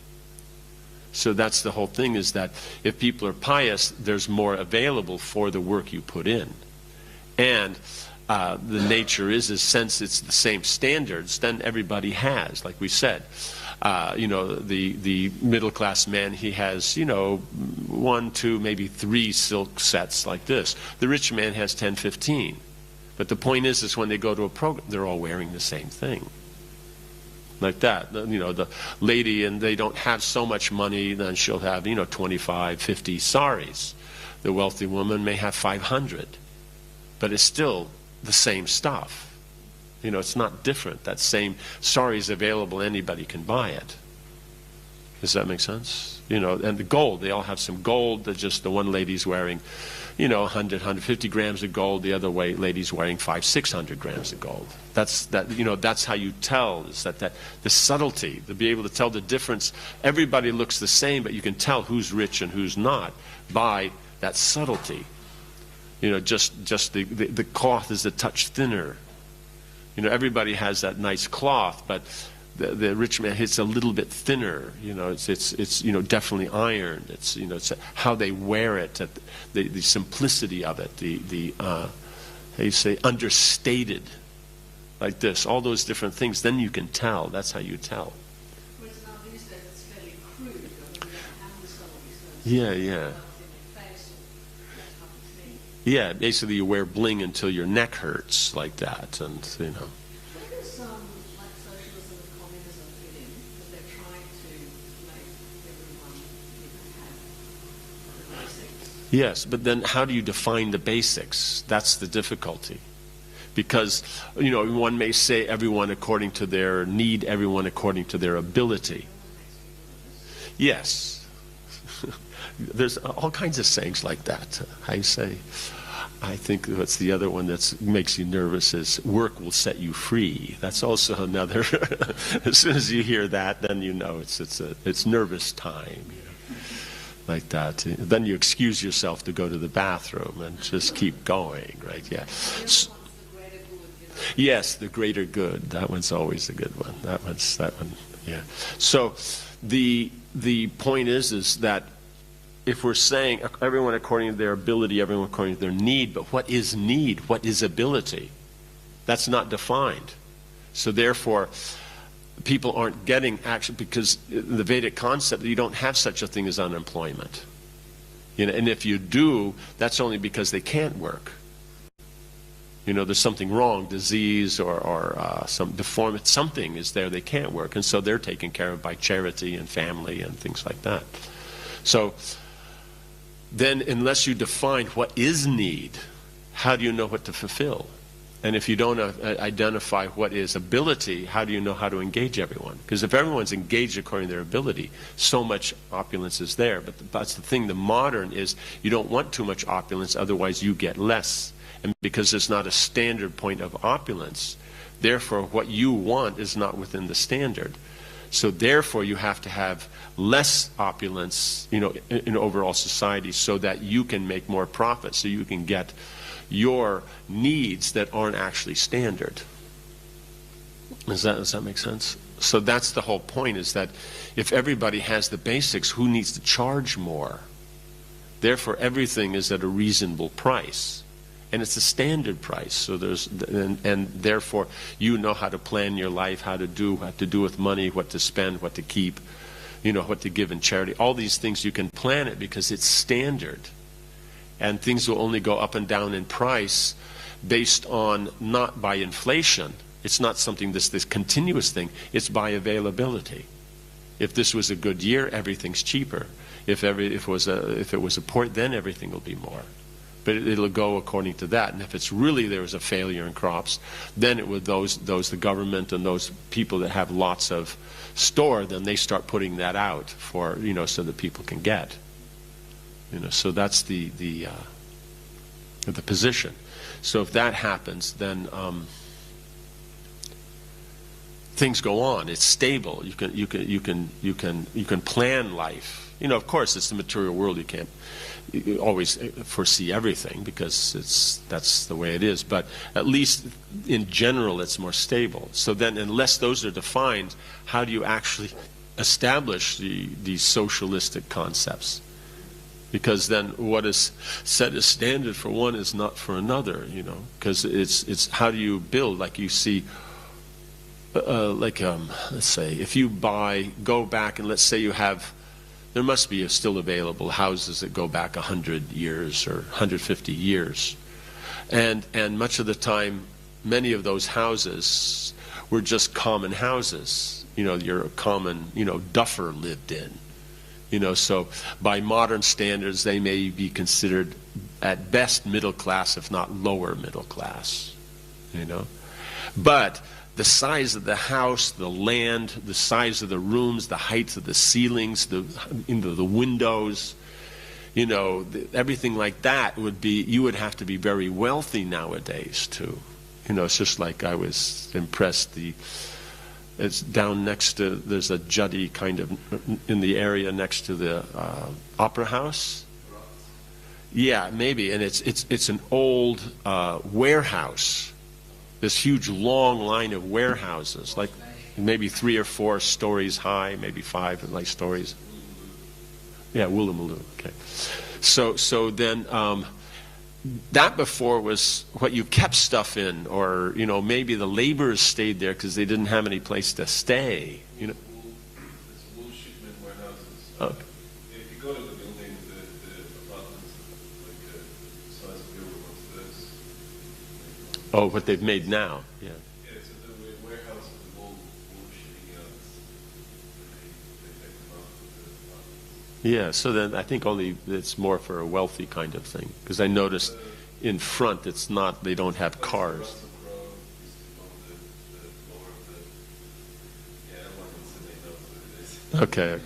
So that's the whole thing, is that if people are pious, there's more available for the work you put in. And the nature is since it's the same standards, then everybody has, like we said. The middle-class man, he has, 1, 2, maybe 3 silk sets like this. The rich man has 10, 15. But the point is when they go to a program, they're all wearing the same thing. Like that. The lady, and they don't have so much money, then she'll have, 25, 50 saris. The wealthy woman may have 500. But it's still the same stuff. It's not different. That same sari is available. Anybody can buy it. Does that make sense? And the gold, they all have some gold. Just the one lady's wearing, 100, 150 grams of gold. The other lady's wearing 500, 600 grams of gold. That's how you tell. Is that the subtlety, to be able to tell the difference. Everybody looks the same, but you can tell who's rich and who's not by that subtlety. Just the cloth is a touch thinner. Everybody has that nice cloth, but the rich man, it's a little bit thinner. It's definitely ironed. It's how they wear it, the simplicity of it, the how you say, understated, like this. All those different things. Then you can tell. That's how you tell. Whereas now these days it's fairly crude. You don't have the subtleties. Yeah. Yeah, basically you wear bling until your neck hurts, like that, and Where does like socialism and communism fit in? Because they're trying to make everyone have the basics. Yes, but then how do you define the basics? That's the difficulty. Because, one may say everyone according to their need, everyone according to their ability. Yes. There's all kinds of sayings like that. I say, I think what's the other one that makes you nervous is work will set you free. That's also another. As soon as you hear that, then it's nervous time, like that. Then you excuse yourself to go to the bathroom and just keep going, right? Yeah. Yes, the greater good. That one's always a good one. That one. Yeah. So the point is that if we're saying everyone according to their ability, everyone according to their need, but what is need? What is ability? That's not defined. So therefore, people aren't getting action, because the Vedic concept, you don't have such a thing as unemployment. And if you do, that's only because they can't work. There's something wrong, disease or some deformity, something is there, they can't work. And so they're taken care of by charity and family and things like that. So then unless you define what is need, how do you know what to fulfill? And if you don't identify what is ability, how do you know how to engage everyone? Because if everyone's engaged according to their ability, so much opulence is there. But that's the thing, the modern is you don't want too much opulence, otherwise you get less. And because there's not a standard point of opulence, therefore what you want is not within the standard. So therefore you have to have less opulence, in overall society, so that you can make more profit, so you can get your needs that aren't actually standard. Does that make sense? So that's the whole point, is that if everybody has the basics, who needs to charge more? Therefore everything is at a reasonable price. And it's a standard price, so and therefore you know how to plan your life, what to do with money, what to spend, what to keep, what to give in charity. All these things you can plan it because it's standard, and things will only go up and down in price based on, not by inflation. It's not something this continuous thing. It's by availability. If this was a good year, everything's cheaper. If it was a poor, then everything will be more. But it'll go according to that. And if it's really there was a failure in crops, then it would the government and those people that have lots of store, then they start putting that out for, so that people can get. So that's the position. So if that happens, then things go on. It's stable. You can plan life. Of course, it's the material world. You can't always foresee everything, because that's the way it is, but at least in general it's more stable. So then unless those are defined, how do you actually establish these socialistic concepts. Because then what is set as standard for one is not for another, you know. Because it's how do you build? Like you see, let's say, if you go back and let's say you have, there must be still available houses that go back 100 years or 150 years. And much of the time, many of those houses were just common houses. You know, your common, duffer lived in. So by modern standards, they may be considered at best middle class, if not lower middle class, But the size of the house, the land, the size of the rooms, the heights of the ceilings, the windows, everything like that you would have to be very wealthy nowadays too. It's just like I was impressed, it's down next to, there's a jutty kind of in the area next to the Opera House. Yeah, maybe, and it's an old warehouse. This huge long line of warehouses, like maybe 3 or 4 stories high, maybe 5 like stories. Yeah, Woolloomooloo. Okay, so then. That before was what you kept stuff in, or maybe the laborers stayed there because they didn't have any place to stay. It's wool shipment warehouses. Okay. If you go to the building, the apartments like the size of your room this. Oh, what they've made now. Yeah. Yeah, so the warehouse of the wool shipping yards. They take them out of the apartments. Yeah, so then I think only it's more for a wealthy kind of thing. Because I noticed in front it's not, they don't have cars. Okay.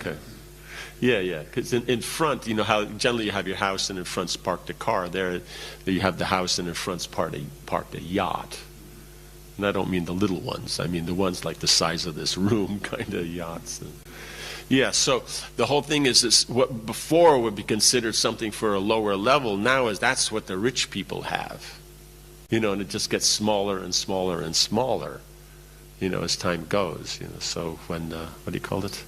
Yeah. Because in front, how generally you have your house and in front's parked a car. There you have the house and in front's parked a yacht. And I don't mean the little ones. I mean the ones like the size of this room kind of yachts. Yeah, so the whole thing is this, what before would be considered something for a lower level, now that's what the rich people have. And it just gets smaller and smaller and smaller, as time goes. So when, what do you call it?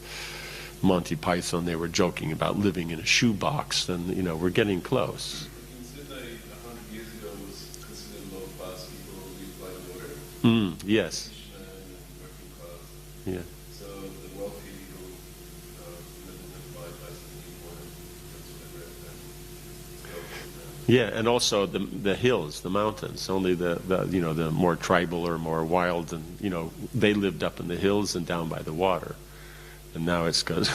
Monty Python, they were joking about living in a shoebox, then, we're getting close. In Sydney, 100 years ago, was considered low-class people who lived by the water. Yes. Fishermen and working class. Yeah. So the wealthy people lived in the by Sydney water. That's what they Yeah, and also the hills, the mountains. Only the more tribal or more wild, and they lived up in the hills and down by the water. And now it's because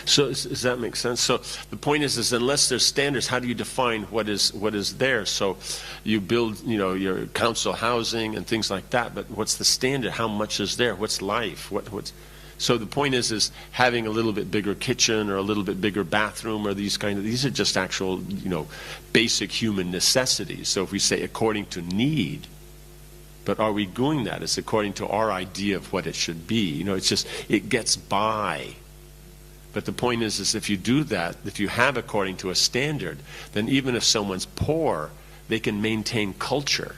So does that make sense? So the point is unless there's standards, how do you define what is there? So you build, your council housing and things like that. But what's the standard? How much is there? What's life? What's So the point is having a little bit bigger kitchen or a little bit bigger bathroom or these are just actual, basic human necessities. So if we say according to need, but are we doing that? It's according to our idea of what it should be. It gets by. But the point is if you do that, if you have according to a standard, then even if someone's poor, they can maintain culture.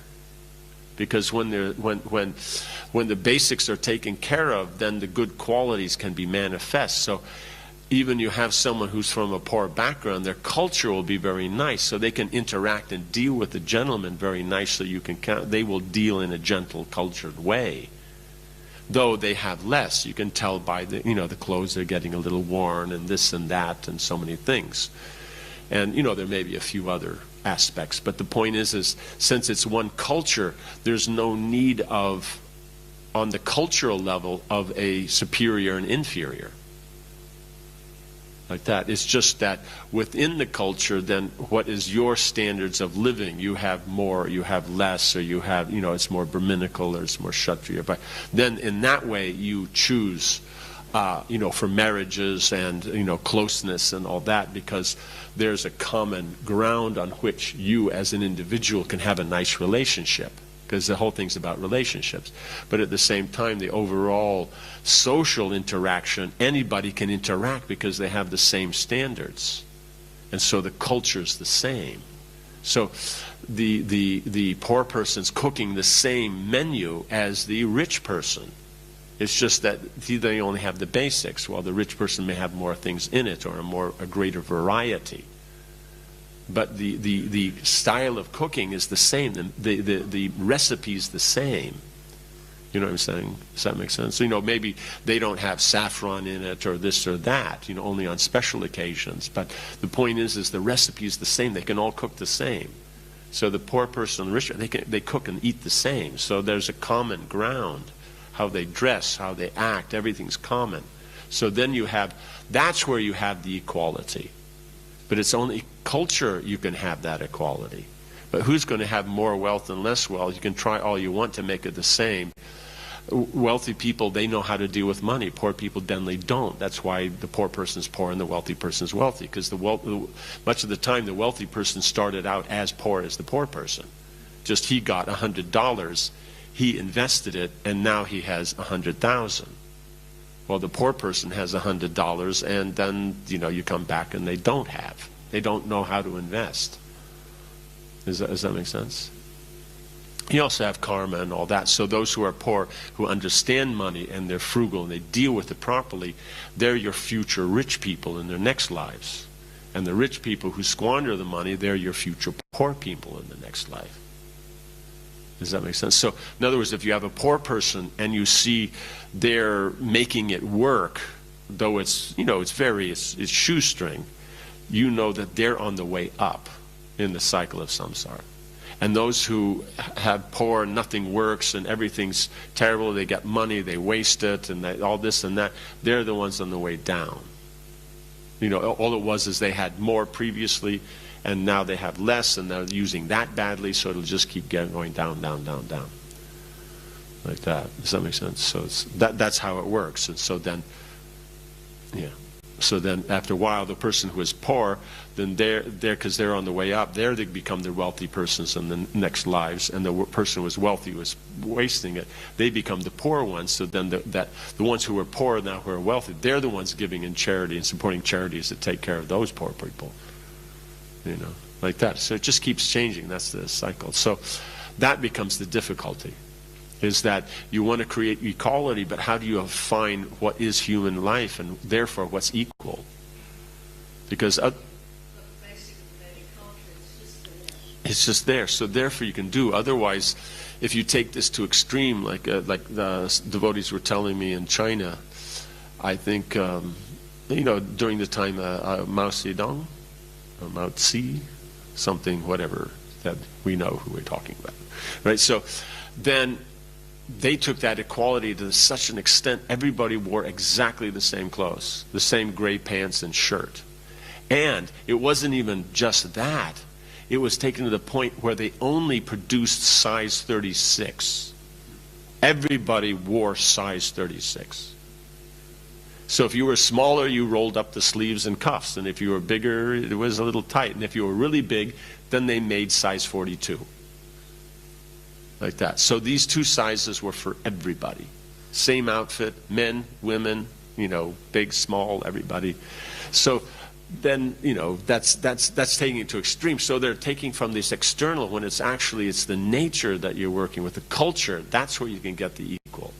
Because when the basics are taken care of, then the good qualities can be manifest. So even you have someone who's from a poor background, their culture will be very nice, so they can interact and deal with the gentleman very nicely. They will deal in a gentle, cultured way. Though they have less, you can tell by the clothes are getting a little worn and this and that and so many things. And there may be a few other aspects, but the point is since it's one culture, there's no need of, on the cultural level, of a superior and inferior. Like that. It's just that within the culture, then what is your standards of living? You have more, you have less, or you have, it's more Brahminical or it's more Kshatriya. But then in that way you choose, for marriages and, closeness and all that, because there's a common ground on which you as an individual can have a nice relationship. Because the whole thing's about relationships. But at the same time, the overall social interaction, anybody can interact because they have the same standards. And so the culture's the same. So the poor person's cooking the same menu as the rich person. It's just that they only have the basics, while the rich person may have more things in it or a greater variety. But the style of cooking is the same. The recipe is the same. You know what I'm saying? Does that make sense? So, maybe they don't have saffron in it or this or that, only on special occasions. But the point is the recipe is the same. They can all cook the same. So the poor person and the rich, they cook and eat the same. So there's a common ground. How they dress, how they act, everything's common. So then that's where you have the equality. But it's only culture you can have that equality. But who's going to have more wealth and less wealth? You can try all you want to make it the same. Wealthy people, they know how to deal with money. Poor people generally don't. That's why the poor person's poor and the wealthy person's wealthy. Because much of the time, the wealthy person started out as poor as the poor person. Just he got $100. He invested it, and now he has $100,000. Well, the poor person has $100, and then you come back and they don't have. They don't know how to invest. Does that make sense? You also have karma and all that. So those who are poor, who understand money and they're frugal and they deal with it properly, they're your future rich people in their next lives. And the rich people who squander the money, they're your future poor people in the next life. Does that make sense? So, in other words, if you have a poor person and you see they're making it work, though it's shoestring, you know that they're on the way up in the cycle of samsara. And those who have poor, nothing works, and everything's terrible, they get money, they waste it, and all this and that, they're the ones on the way down. All it was is they had more previously, and now they have less, and they're using that badly, so it'll just keep going down, down, down, down. Like that. Does that make sense? So that's how it works. And so then, So then after a while, the person who is poor, then because they're on the way up, they become the wealthy persons in the next lives, and the person who was wealthy was wasting it, they become the poor ones. So then the ones who were poor now who are wealthy, they're the ones giving in charity and supporting charities that take care of those poor people. Like that. So it just keeps changing. That's the cycle. So that becomes the difficulty, is that you want to create equality, but how do you find what is human life and therefore what's equal? Because it's just there. So therefore you can do. Otherwise, if you take this to extreme, like the devotees were telling me in China, I think, during the time Mao Zedong, Mao Tse, something, whatever, that we know who we're talking about, right? So then they took that equality to such an extent, everybody wore exactly the same clothes, the same gray pants and shirt. And it wasn't even just that. It was taken to the point where they only produced size 36. Everybody wore size 36. So if you were smaller, you rolled up the sleeves and cuffs. And if you were bigger, it was a little tight. And if you were really big, then they made size 42. Like that. So these two sizes were for everybody. Same outfit, men, women, big, small, everybody. So then, that's taking it to extreme. So they're taking from this external when it's the nature that you're working with, the culture. That's where you can get the equal.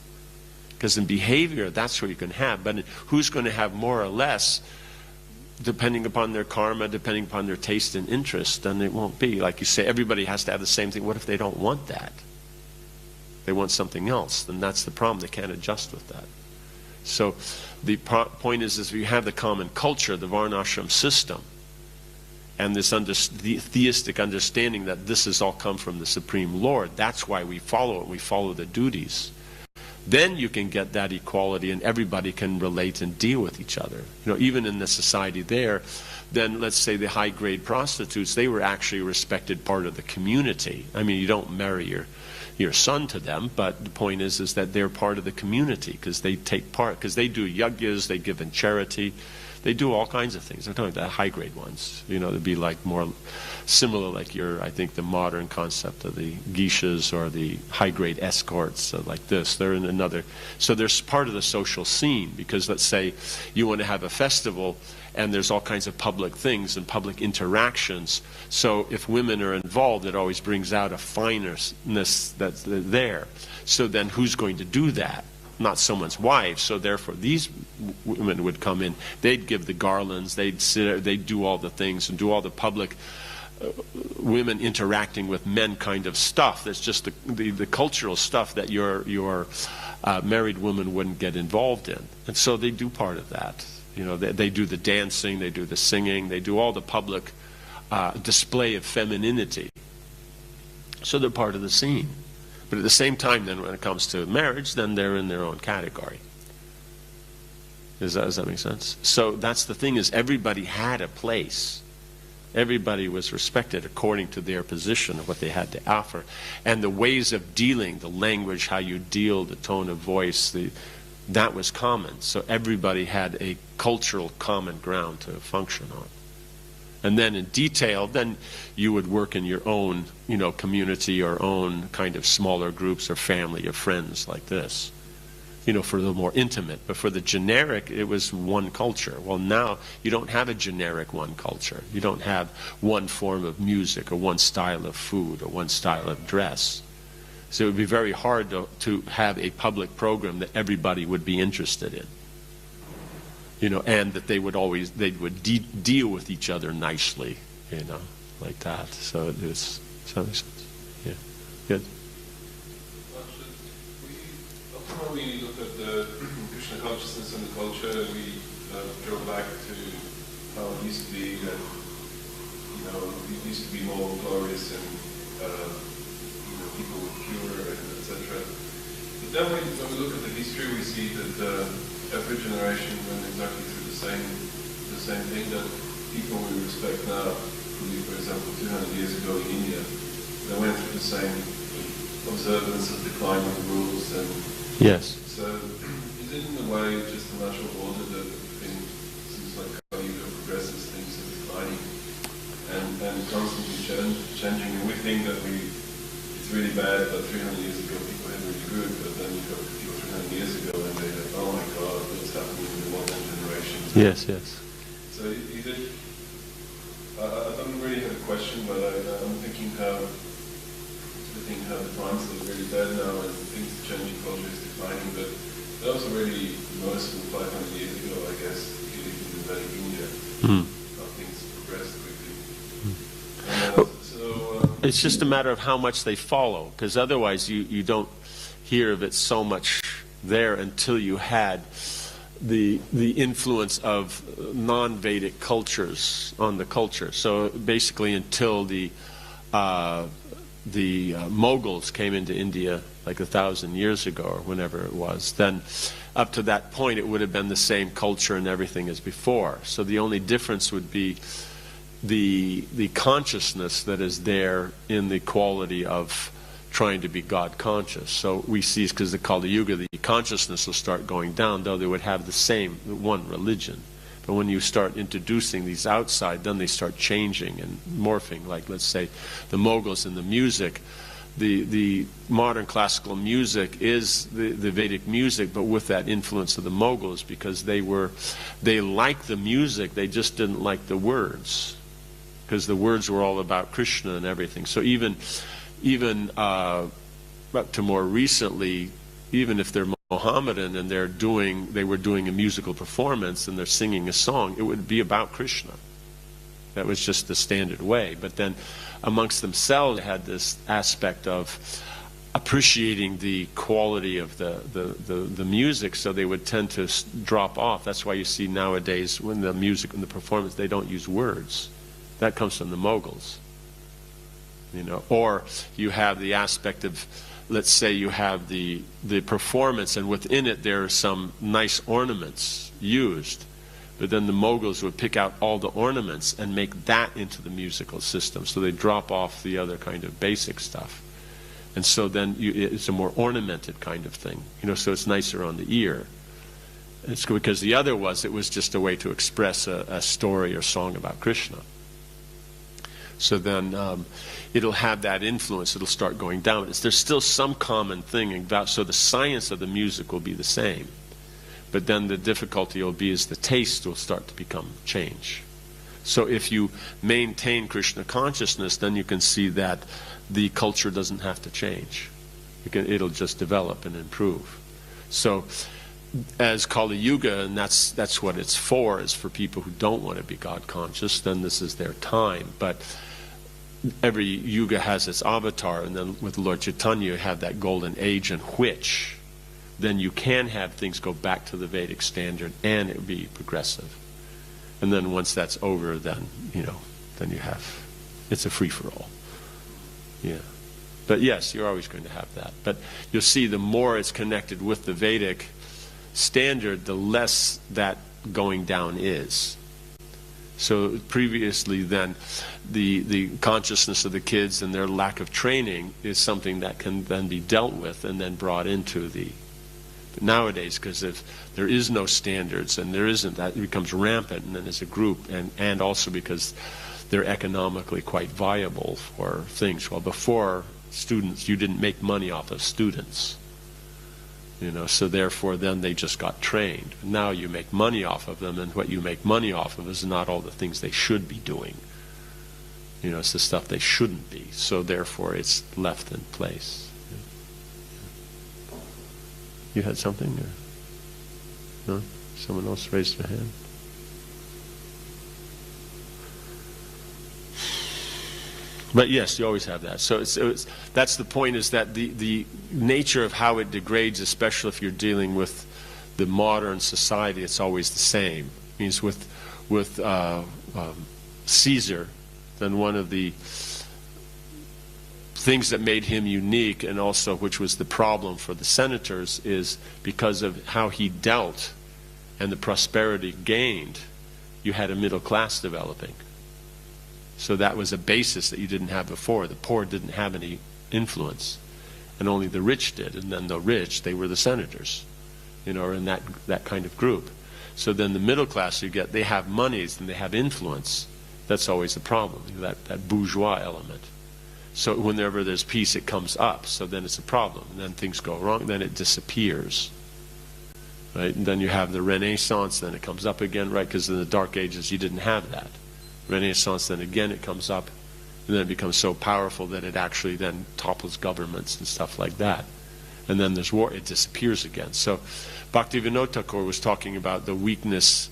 Because in behavior, that's where you can have. But who's going to have more or less, depending upon their karma, depending upon their taste and interest, then it won't be. Like you say, everybody has to have the same thing. What if they don't want that? They want something else. Then that's the problem. They can't adjust with that. So the point is if you have the common culture, the Varnashram system, and this theistic understanding that this has all come from the Supreme Lord, that's why we follow it. We follow the duties. Then you can get that equality and everybody can relate and deal with each other. Even in the society there, then let's say the high-grade prostitutes, they were actually a respected part of the community. I mean, you don't marry your son to them, but the point is that they're part of the community because they take part, because they do yagyas, they give in charity, they do all kinds of things. I'm talking about the high-grade ones. They'd be like more similar, like I think the modern concept of the geishas or the high-grade escorts like this. They're in another. So they're part of the social scene because let's say you want to have a festival and there's all kinds of public things and public interactions. So if women are involved, it always brings out a fineness that's there. So then who's going to do that? not someone's wife. So therefore, these women would come in. They'd give the garlands. They'd sit. They'd do all the things and do all the public women interacting with men kind of stuff. That's just the cultural stuff that your married woman wouldn't get involved in. And so they do part of that. You know, they do the dancing. They do the singing. They do all the public display of femininity. So they're part of the scene. But at the same time, then, when it comes to marriage, then they're in their own category. Does that make sense? So that's the thing, is everybody had a place. Everybody was respected according to their position of what they had to offer. And the ways of dealing, the language, how you deal, the tone of voice, that was common. So everybody had a cultural common ground to function on. And then in detail, then you would work in your own, community or own kind of smaller groups or family or friends like this, for the more intimate. But for the generic, it was one culture. Well, now you don't have a generic one culture. You don't have one form of music or one style of food or one style of dress. So it would be very hard to have a public program that everybody would be interested in. And that they would deal with each other nicely, like that. So it is. Does that make sense? Yeah. Good. When we look at the Krishna consciousness and the culture, we draw back to how it used to be that, it used to be more glorious and, people were pure, and etc. But then when we look at the history, we see that every generation went exactly through the same thing, that people we respect now, for example, 200 years ago in India, they went through the same observance of the climate rules. And yes. So is it in a way just a natural order that things, seems like how you progresses, things are declining and constantly changing, and we think that it's really bad, but 300 years ago people had really good, but then you go 300 years ago and they have, oh my God, what's happening in the modern generation? Yes. So is it, I don't really have a question, but I'm thinking how the times are really bad now and things are changing, culture is declining, but that was already noticeable 500 years ago, I guess, if you live in Vedic India, how things progressed quickly. It's just a matter of how much they follow, because otherwise you don't hear of it so much there until you had the influence of non-Vedic cultures on the culture. So basically until the Mughals came into India like 1,000 years ago or whenever it was, then up to that point it would have been the same culture and everything as before. So the only difference would be the consciousness that is there in the quality of trying to be God conscious. So we see, because the Kali Yuga, the consciousness will start going down, though they would have the same one religion. But when you start introducing these outside, then they start changing and morphing. Like, let's say, the Mughals and the music. The modern classical music is the Vedic music, but with that influence of the Mughals, because they liked the music, they just didn't like the words. Because the words were all about Krishna and everything. So even up to more recently, even if they're Mohammedan and they were doing a musical performance and they're singing a song, it would be about Krishna. That was just the standard way. But then amongst themselves, they had this aspect of appreciating the quality of the music, so they would tend to drop off. That's why you see nowadays when the music and the performance, they don't use words. That comes from the Mughals. Or you have the aspect of, let's say you have the performance, and within it there are some nice ornaments used, but then the Mughals would pick out all the ornaments and make that into the musical system, so they drop off the other kind of basic stuff. And so then it's a more ornamented kind of thing, so it's nicer on the ear. It's because the other it was just a way to express a story or song about Krishna. So then it'll have that influence. It'll start going down. There's still some common thing about, so the science of the music will be the same. But then the difficulty will be is the taste will start to change. So if you maintain Krishna consciousness, then you can see that the culture doesn't have to change. It'll just develop and improve. So as Kali Yuga, and that's what it's for, is for people who don't want to be God conscious, then this is their time. But every yuga has its avatar, and then with Lord Chaitanya you have that golden age in which then you can have things go back to the Vedic standard and it be progressive. And then once that's over, then then you have, it's a free-for-all. Yeah. But yes, you're always going to have that. But you'll see the more it's connected with the Vedic standard, the less that going down is. So previously then, the consciousness of the kids and their lack of training is something that can then be dealt with and then brought into the... But nowadays, because if there is no standards and there isn't, that it becomes rampant, and then as a group, and also because they're economically quite viable for things. Well, before, students, you didn't make money off of students. So therefore then they just got trained. Now you make money off of them, and what you make money off of is not all the things they should be doing. It's the stuff they shouldn't be. So therefore it's left in place. You had something? Or no? Someone else raised their hand? But yes, you always have that. So that's the point, is that the nature of how it degrades, especially if you're dealing with the modern society, it's always the same. It means with Caesar, then one of the things that made him unique, and also which was the problem for the senators, is because of how he dealt and the prosperity gained, you had a middle class developing. So that was a basis that you didn't have before. The poor didn't have any influence, and only the rich did. And then the rich, they were the senators, or in that kind of group. So then the middle class you get, they have monies and they have influence. That's always the problem, that bourgeois element. So whenever there's peace, it comes up. So then it's a problem. And then things go wrong. Then it disappears. Right? And then you have the Renaissance. Then it comes up again, right? Because in the Dark Ages, you didn't have that. Renaissance, then again it comes up, and then it becomes so powerful that it actually then topples governments and stuff like that. And then there's war, it disappears again. So Bhaktivinoda Thakur was talking about the weakness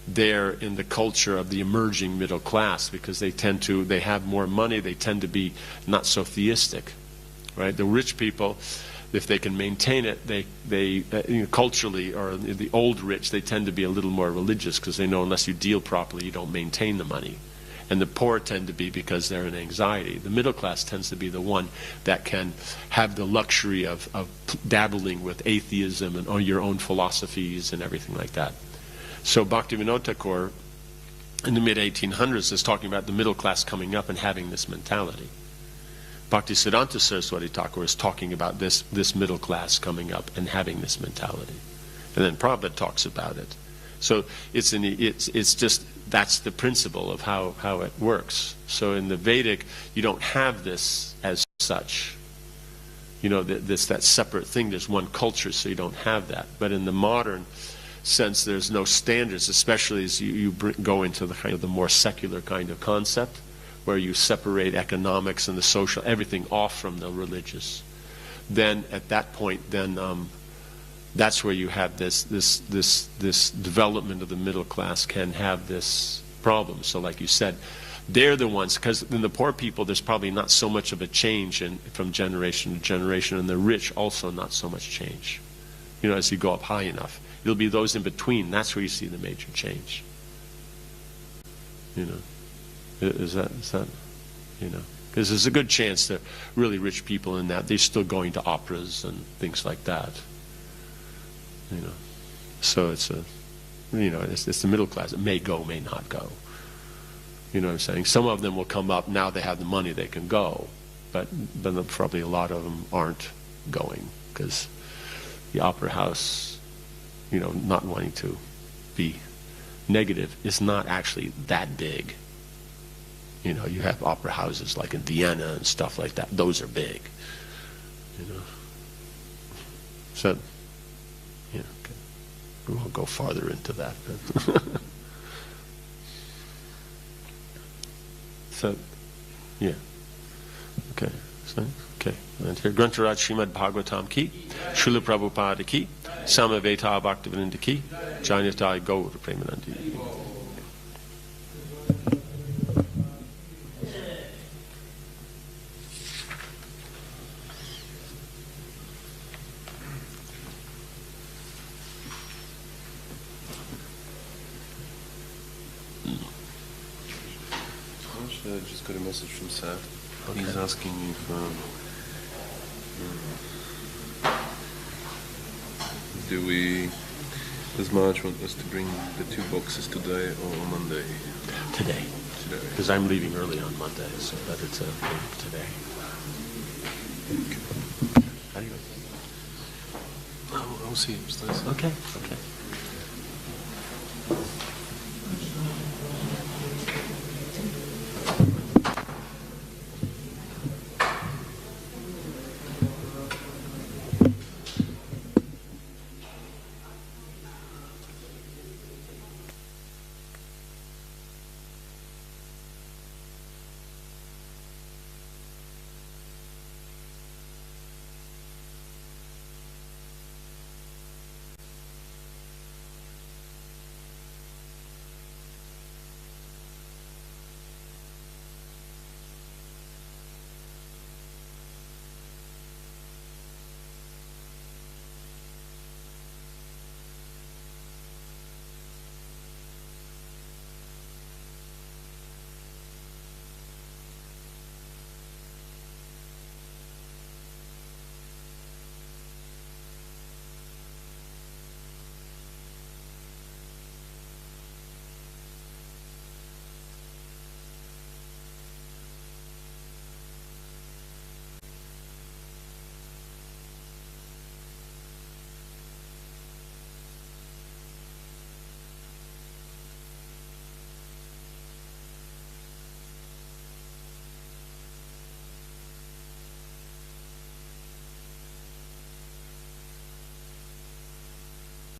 there in the culture of the emerging middle class, because they have more money, they tend to be not so theistic, right? The rich people, if they can maintain it, they culturally, or the old rich, they tend to be a little more religious, because they know unless you deal properly, you don't maintain the money. And the poor tend to be because they're in anxiety. The middle class tends to be the one that can have the luxury of dabbling with atheism and your own philosophies and everything like that. So Bhaktivinoda Thakur, in the mid-1800s, is talking about the middle class coming up and having this mentality. Bhaktisiddhanta Saraswati Thakur is talking about this middle class coming up and having this mentality. And then Prabhupada talks about it. So it's just, that's the principle of how it works. So in the Vedic, you don't have this as such. That separate thing. There's one culture, so you don't have that. But in the modern sense, there's no standards, especially as you go into the kind of the more secular kind of concept, where you separate economics and the social, everything off from the religious. Then at that point, then that's where you have this development of the middle class can have this problem. So like you said, they're the ones, because in the poor people there's probably not so much of a change from generation to generation, and the rich also not so much change. As you go up high enough, it'll be those in between. That's where you see the major change. Is that because there's a good chance that really rich people in that, they're still going to operas and things like that. So it's it's the middle class. It may go, may not go. You know what I'm saying? Some of them will come up, now they have the money, they can go. But probably a lot of them aren't going, because the opera house, not wanting to be negative, is not actually that big. You have opera houses like in Vienna and stuff like that. Those are big. So, okay. We won't go farther into that. So, yeah. Okay. So, okay. And here, Grantharaj Srimad Bhagavatam ki, Srila Prabhupada ki, Samaveta Bhaktivedanta Ki, Jayanatai Gaura Premanandi. I just got a message from Seth. Okay. He's asking me if does Marge want us to bring the 2 boxes today or on Monday? Today. Because I'm leaving early on Monday, so that it's today. Anyway. I'll see you upstairs. Okay.